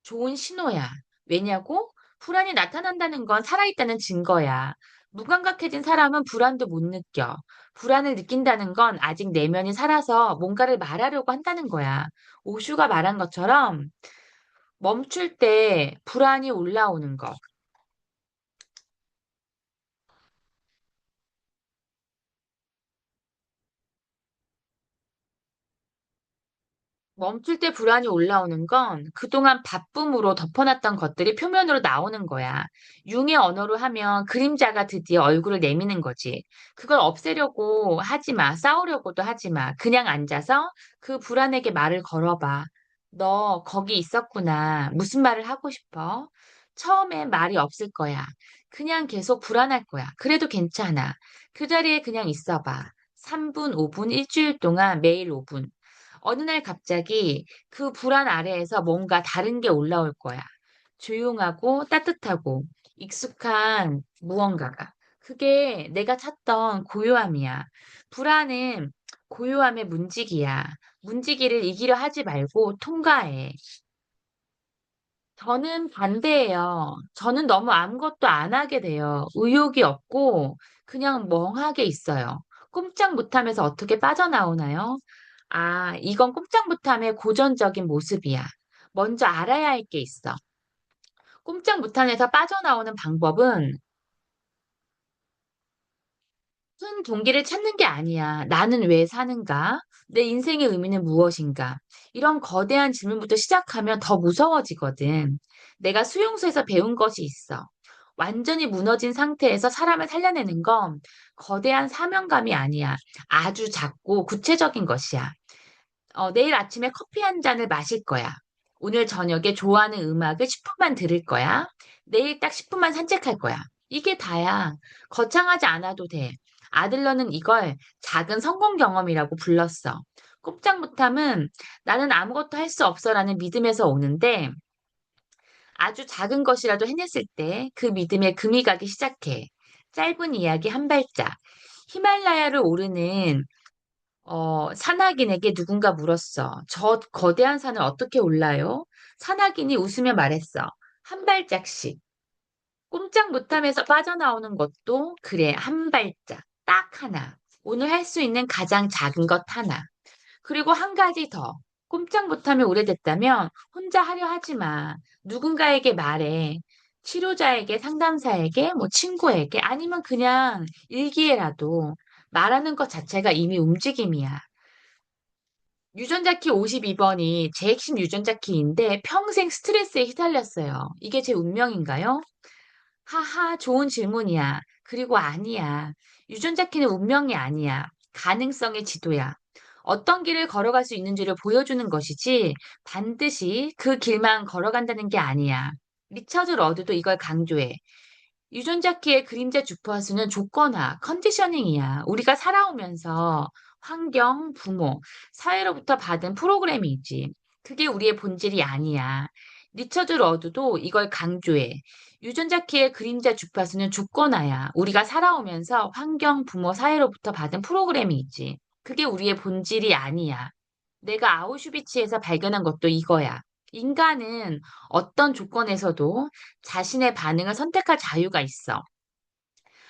좋은 신호야. 왜냐고? 불안이 나타난다는 건 살아있다는 증거야. 무감각해진 사람은 불안도 못 느껴. 불안을 느낀다는 건 아직 내면이 살아서 뭔가를 말하려고 한다는 거야. 오슈가 말한 것처럼 멈출 때 불안이 올라오는 것. 멈출 때 불안이 올라오는 건 그동안 바쁨으로 덮어놨던 것들이 표면으로 나오는 거야. 융의 언어로 하면 그림자가 드디어 얼굴을 내미는 거지. 그걸 없애려고 하지 마. 싸우려고도 하지 마. 그냥 앉아서 그 불안에게 말을 걸어봐. 너 거기 있었구나. 무슨 말을 하고 싶어? 처음엔 말이 없을 거야. 그냥 계속 불안할 거야. 그래도 괜찮아. 그 자리에 그냥 있어봐. 3분, 5분, 일주일 동안 매일 5분. 어느 날 갑자기 그 불안 아래에서 뭔가 다른 게 올라올 거야. 조용하고 따뜻하고 익숙한 무언가가. 그게 내가 찾던 고요함이야. 불안은 고요함의 문지기야. 문지기를 이기려 하지 말고 통과해. 저는 반대예요. 저는 너무 아무것도 안 하게 돼요. 의욕이 없고 그냥 멍하게 있어요. 꼼짝 못하면서 어떻게 빠져나오나요? 아, 이건 꼼짝 못함의 고전적인 모습이야. 먼저 알아야 할 게 있어. 꼼짝 못함에서 빠져나오는 방법은 큰 동기를 찾는 게 아니야. 나는 왜 사는가? 내 인생의 의미는 무엇인가? 이런 거대한 질문부터 시작하면 더 무서워지거든. 내가 수용소에서 배운 것이 있어. 완전히 무너진 상태에서 사람을 살려내는 건 거대한 사명감이 아니야. 아주 작고 구체적인 것이야. 내일 아침에 커피 한 잔을 마실 거야. 오늘 저녁에 좋아하는 음악을 10분만 들을 거야. 내일 딱 10분만 산책할 거야. 이게 다야. 거창하지 않아도 돼. 아들러는 이걸 작은 성공 경험이라고 불렀어. 꼼짝 못함은 나는 아무것도 할 수 없어라는 믿음에서 오는데 아주 작은 것이라도 해냈을 때 그 믿음에 금이 가기 시작해. 짧은 이야기 한 발짝. 히말라야를 오르는 산악인에게 누군가 물었어. 저 거대한 산을 어떻게 올라요? 산악인이 웃으며 말했어. 한 발짝씩. 꼼짝 못하면서 빠져나오는 것도 그래, 한 발짝. 딱 하나. 오늘 할 수 있는 가장 작은 것 하나. 그리고 한 가지 더. 꼼짝 못하며 오래됐다면 혼자 하려 하지 마. 누군가에게 말해. 치료자에게, 상담사에게, 뭐 친구에게, 아니면 그냥 일기에라도 말하는 것 자체가 이미 움직임이야. 유전자 키 52번이 제 핵심 유전자 키인데 평생 스트레스에 휘말렸어요. 이게 제 운명인가요? 하하, 좋은 질문이야. 그리고 아니야. 유전자 키는 운명이 아니야. 가능성의 지도야. 어떤 길을 걸어갈 수 있는지를 보여주는 것이지 반드시 그 길만 걸어간다는 게 아니야. 리처드 러드도 이걸 강조해. 유전자 키의 그림자 주파수는 조건화, 컨디셔닝이야. 우리가 살아오면서 환경, 부모, 사회로부터 받은 프로그램이 있지. 그게 우리의 본질이 아니야. 리처드 러드도 이걸 강조해. 유전자 키의 그림자 주파수는 조건화야. 우리가 살아오면서 환경, 부모, 사회로부터 받은 프로그램이 있지. 그게 우리의 본질이 아니야. 내가 아우슈비츠에서 발견한 것도 이거야. 인간은 어떤 조건에서도 자신의 반응을 선택할 자유가 있어.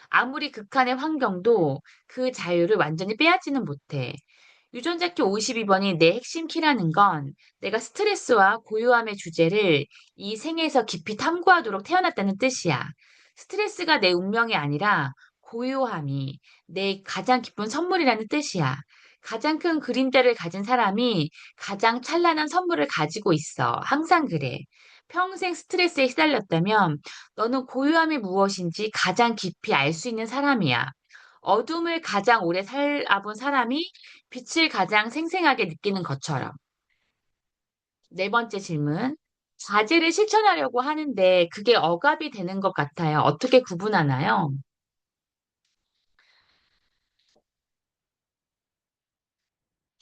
아무리 극한의 환경도 그 자유를 완전히 빼앗지는 못해. 유전자 키 52번이 내 핵심 키라는 건 내가 스트레스와 고요함의 주제를 이 생에서 깊이 탐구하도록 태어났다는 뜻이야. 스트레스가 내 운명이 아니라 고요함이 내 가장 기쁜 선물이라는 뜻이야. 가장 큰 그림자를 가진 사람이 가장 찬란한 선물을 가지고 있어. 항상 그래. 평생 스트레스에 시달렸다면 너는 고요함이 무엇인지 가장 깊이 알 수 있는 사람이야. 어둠을 가장 오래 살아본 사람이 빛을 가장 생생하게 느끼는 것처럼. 네 번째 질문. 과제를 실천하려고 하는데 그게 억압이 되는 것 같아요. 어떻게 구분하나요?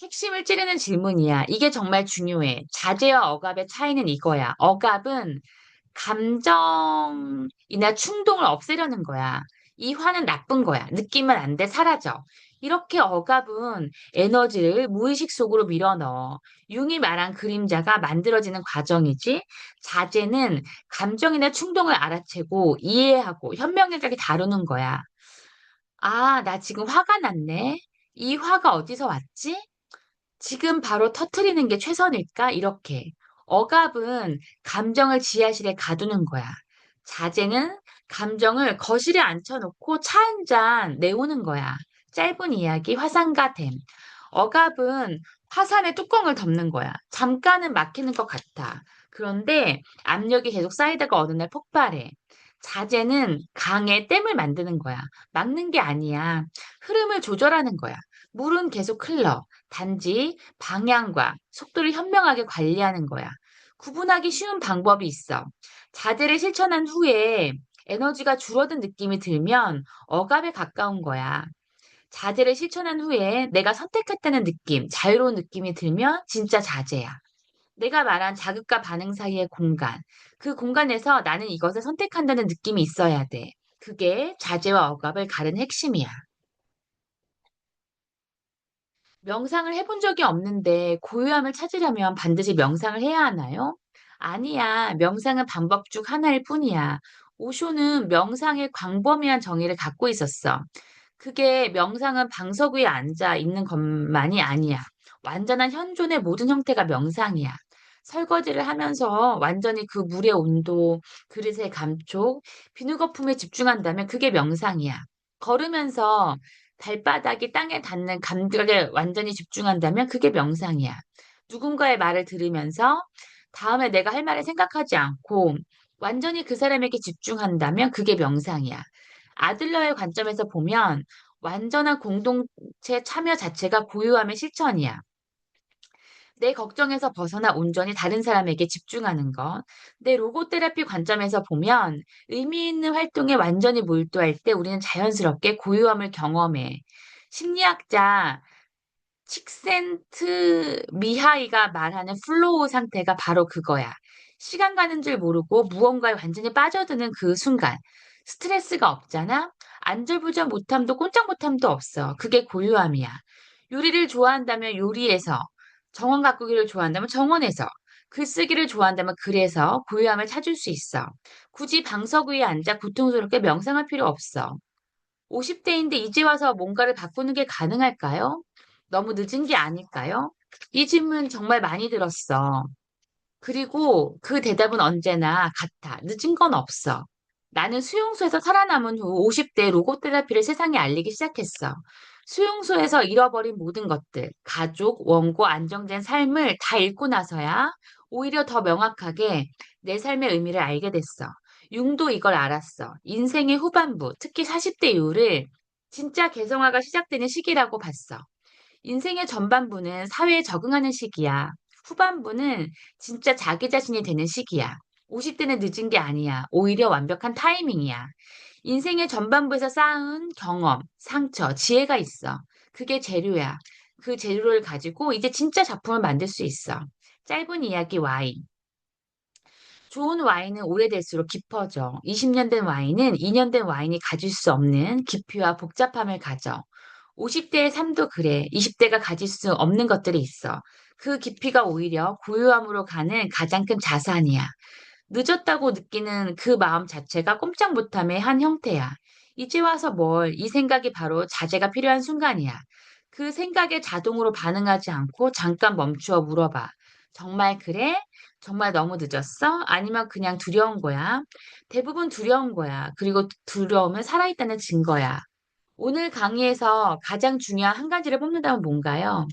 핵심을 찌르는 질문이야. 이게 정말 중요해. 자제와 억압의 차이는 이거야. 억압은 감정이나 충동을 없애려는 거야. 이 화는 나쁜 거야. 느끼면 안 돼. 사라져. 이렇게 억압은 에너지를 무의식 속으로 밀어넣어. 융이 말한 그림자가 만들어지는 과정이지, 자제는 감정이나 충동을 알아채고 이해하고 현명하게 다루는 거야. 아, 나 지금 화가 났네. 이 화가 어디서 왔지? 지금 바로 터트리는 게 최선일까? 이렇게. 억압은 감정을 지하실에 가두는 거야. 자제는 감정을 거실에 앉혀놓고 차 한 잔 내오는 거야. 짧은 이야기, 화상과 댐. 억압은 화산의 뚜껑을 덮는 거야. 잠깐은 막히는 것 같아. 그런데 압력이 계속 쌓이다가 어느 날 폭발해. 자제는 강에 댐을 만드는 거야. 막는 게 아니야. 흐름을 조절하는 거야. 물은 계속 흘러. 단지 방향과 속도를 현명하게 관리하는 거야. 구분하기 쉬운 방법이 있어. 자제를 실천한 후에 에너지가 줄어든 느낌이 들면 억압에 가까운 거야. 자제를 실천한 후에 내가 선택했다는 느낌, 자유로운 느낌이 들면 진짜 자제야. 내가 말한 자극과 반응 사이의 공간, 그 공간에서 나는 이것을 선택한다는 느낌이 있어야 돼. 그게 자제와 억압을 가른 핵심이야. 명상을 해본 적이 없는데 고요함을 찾으려면 반드시 명상을 해야 하나요? 아니야. 명상은 방법 중 하나일 뿐이야. 오쇼는 명상의 광범위한 정의를 갖고 있었어. 그게 명상은 방석 위에 앉아 있는 것만이 아니야. 완전한 현존의 모든 형태가 명상이야. 설거지를 하면서 완전히 그 물의 온도, 그릇의 감촉, 비누 거품에 집중한다면 그게 명상이야. 걸으면서 발바닥이 땅에 닿는 감각에 완전히 집중한다면 그게 명상이야. 누군가의 말을 들으면서 다음에 내가 할 말을 생각하지 않고 완전히 그 사람에게 집중한다면 그게 명상이야. 아들러의 관점에서 보면 완전한 공동체 참여 자체가 고요함의 실천이야. 내 걱정에서 벗어나 온전히 다른 사람에게 집중하는 것. 내 로고테라피 관점에서 보면 의미 있는 활동에 완전히 몰두할 때 우리는 자연스럽게 고요함을 경험해. 심리학자 칙센트 미하이가 말하는 플로우 상태가 바로 그거야. 시간 가는 줄 모르고 무언가에 완전히 빠져드는 그 순간. 스트레스가 없잖아? 안절부절 못함도 꼼짝 못함도 없어. 그게 고요함이야. 요리를 좋아한다면 요리에서, 정원 가꾸기를 좋아한다면 정원에서, 글쓰기를 좋아한다면 글에서 고요함을 찾을 수 있어. 굳이 방석 위에 앉아 고통스럽게 명상할 필요 없어. 50대인데 이제 와서 뭔가를 바꾸는 게 가능할까요? 너무 늦은 게 아닐까요? 이 질문 정말 많이 들었어. 그리고 그 대답은 언제나 같아. 늦은 건 없어. 나는 수용소에서 살아남은 후 50대 로고 테라피를 세상에 알리기 시작했어. 수용소에서 잃어버린 모든 것들, 가족, 원고, 안정된 삶을 다 잃고 나서야 오히려 더 명확하게 내 삶의 의미를 알게 됐어. 융도 이걸 알았어. 인생의 후반부, 특히 40대 이후를 진짜 개성화가 시작되는 시기라고 봤어. 인생의 전반부는 사회에 적응하는 시기야. 후반부는 진짜 자기 자신이 되는 시기야. 50대는 늦은 게 아니야. 오히려 완벽한 타이밍이야. 인생의 전반부에서 쌓은 경험, 상처, 지혜가 있어. 그게 재료야. 그 재료를 가지고 이제 진짜 작품을 만들 수 있어. 짧은 이야기 와인. 좋은 와인은 오래될수록 깊어져. 20년 된 와인은 2년 된 와인이 가질 수 없는 깊이와 복잡함을 가져. 50대의 삶도 그래. 20대가 가질 수 없는 것들이 있어. 그 깊이가 오히려 고요함으로 가는 가장 큰 자산이야. 늦었다고 느끼는 그 마음 자체가 꼼짝 못함의 한 형태야. 이제 와서 이 생각이 바로 자제가 필요한 순간이야. 그 생각에 자동으로 반응하지 않고 잠깐 멈추어 물어봐. 정말 그래? 정말 너무 늦었어? 아니면 그냥 두려운 거야? 대부분 두려운 거야. 그리고 두려움은 살아있다는 증거야. 오늘 강의에서 가장 중요한 한 가지를 뽑는다면 뭔가요?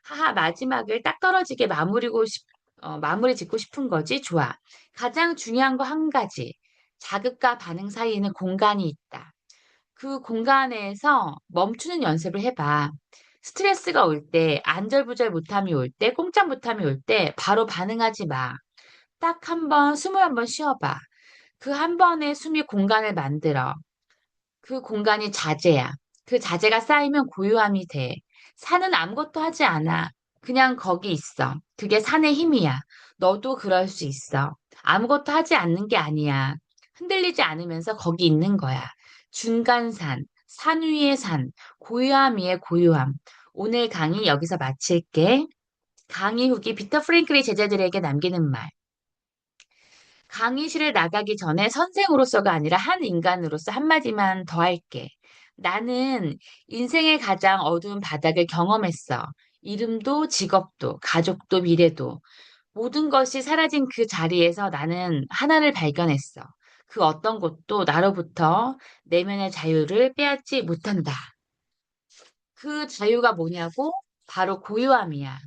하하, 마지막을 딱 떨어지게 마무리 짓고 싶은 거지? 좋아. 가장 중요한 거 한 가지. 자극과 반응 사이에는 공간이 있다. 그 공간에서 멈추는 연습을 해봐. 스트레스가 올 때, 안절부절 못함이 올 때, 꼼짝 못함이 올 때, 바로 반응하지 마. 딱 한 번, 숨을 한 번 쉬어봐. 그 한 번의 숨이 공간을 만들어. 그 공간이 자재야. 그 자재가 쌓이면 고요함이 돼. 산은 아무것도 하지 않아. 그냥 거기 있어. 그게 산의 힘이야. 너도 그럴 수 있어. 아무것도 하지 않는 게 아니야. 흔들리지 않으면서 거기 있는 거야. 중간산, 산 위의 산, 고요함 위의 고요함. 오늘 강의 여기서 마칠게. 강의 후기 비터 프랭클이 제자들에게 남기는 말. 강의실을 나가기 전에 선생으로서가 아니라 한 인간으로서 한마디만 더 할게. 나는 인생의 가장 어두운 바닥을 경험했어. 이름도 직업도 가족도 미래도 모든 것이 사라진 그 자리에서 나는 하나를 발견했어. 그 어떤 것도 나로부터 내면의 자유를 빼앗지 못한다. 그 자유가 뭐냐고? 바로 고요함이야.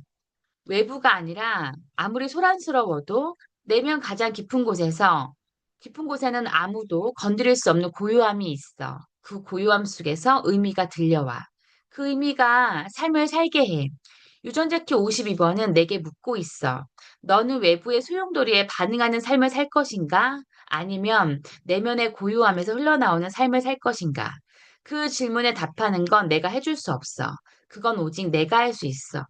외부가 아니라 아무리 소란스러워도 내면 가장 깊은 곳에는 아무도 건드릴 수 없는 고요함이 있어. 그 고요함 속에서 의미가 들려와. 그 의미가 삶을 살게 해. 유전자키 52번은 내게 묻고 있어. 너는 외부의 소용돌이에 반응하는 삶을 살 것인가? 아니면 내면의 고요함에서 흘러나오는 삶을 살 것인가? 그 질문에 답하는 건 내가 해줄 수 없어. 그건 오직 내가 할 수 있어.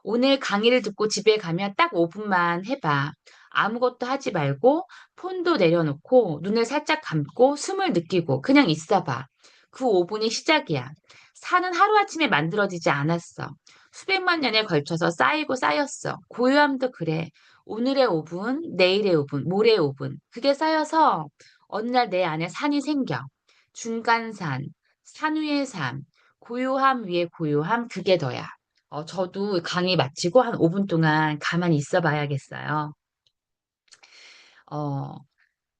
오늘 강의를 듣고 집에 가면 딱 5분만 해봐. 아무것도 하지 말고 폰도 내려놓고 눈을 살짝 감고 숨을 느끼고 그냥 있어봐. 그 5분이 시작이야. 산은 하루아침에 만들어지지 않았어. 수백만 년에 걸쳐서 쌓이고 쌓였어. 고요함도 그래. 오늘의 5분, 내일의 5분, 모레의 5분. 그게 쌓여서 어느 날 내 안에 산이 생겨. 중간산, 산 위의 산, 고요함 위에 고요함, 그게 너야. 저도 강의 마치고 한 5분 동안 가만히 있어 봐야겠어요. 어,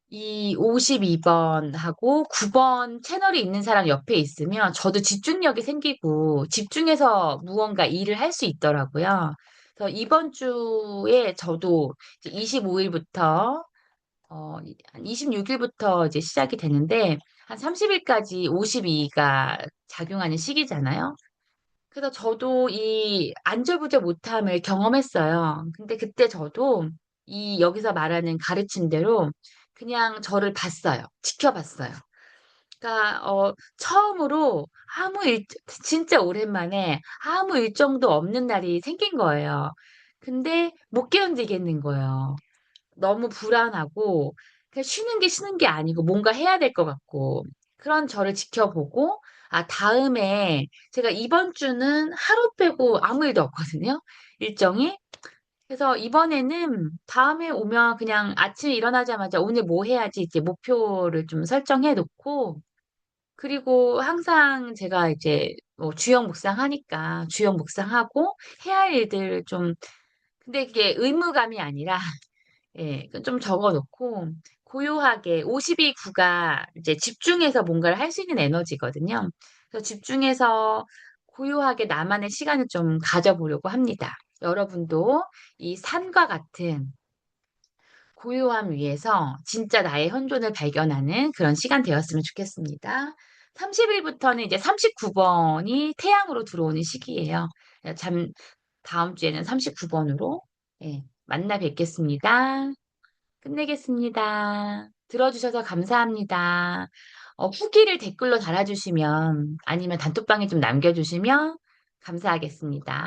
이 52번하고 9번 채널이 있는 사람 옆에 있으면 저도 집중력이 생기고 집중해서 무언가 일을 할 수 있더라고요. 그래서 이번 주에 저도 25일부터 한 26일부터 이제 시작이 되는데 한 30일까지 52가 작용하는 시기잖아요. 그래서 저도 이 안절부절 못함을 경험했어요. 근데 그때 저도 이 여기서 말하는 가르친 대로 그냥 저를 봤어요. 지켜봤어요. 그러니까 처음으로 진짜 오랜만에 아무 일정도 없는 날이 생긴 거예요. 근데 못 견디겠는 거예요. 너무 불안하고 그냥 쉬는 게 아니고 뭔가 해야 될 것 같고 그런 저를 지켜보고 아 다음에 제가 이번 주는 하루 빼고 아무 일도 없거든요. 일정이. 그래서 이번에는 다음에 오면 그냥 아침에 일어나자마자 오늘 뭐 해야지 이제 목표를 좀 설정해 놓고 그리고 항상 제가 이제 뭐 주역 묵상하니까 주역 묵상하고 해야 할 일들 좀 근데 이게 의무감이 아니라 예, 좀 적어 놓고 고요하게 52구가 이제 집중해서 뭔가를 할 수 있는 에너지거든요. 그래서 집중해서 고요하게 나만의 시간을 좀 가져보려고 합니다. 여러분도 이 산과 같은 고요함 위에서 진짜 나의 현존을 발견하는 그런 시간 되었으면 좋겠습니다. 30일부터는 이제 39번이 태양으로 들어오는 시기예요. 다음 주에는 39번으로 만나 뵙겠습니다. 끝내겠습니다. 들어주셔서 감사합니다. 후기를 댓글로 달아주시면 아니면 단톡방에 좀 남겨주시면 감사하겠습니다.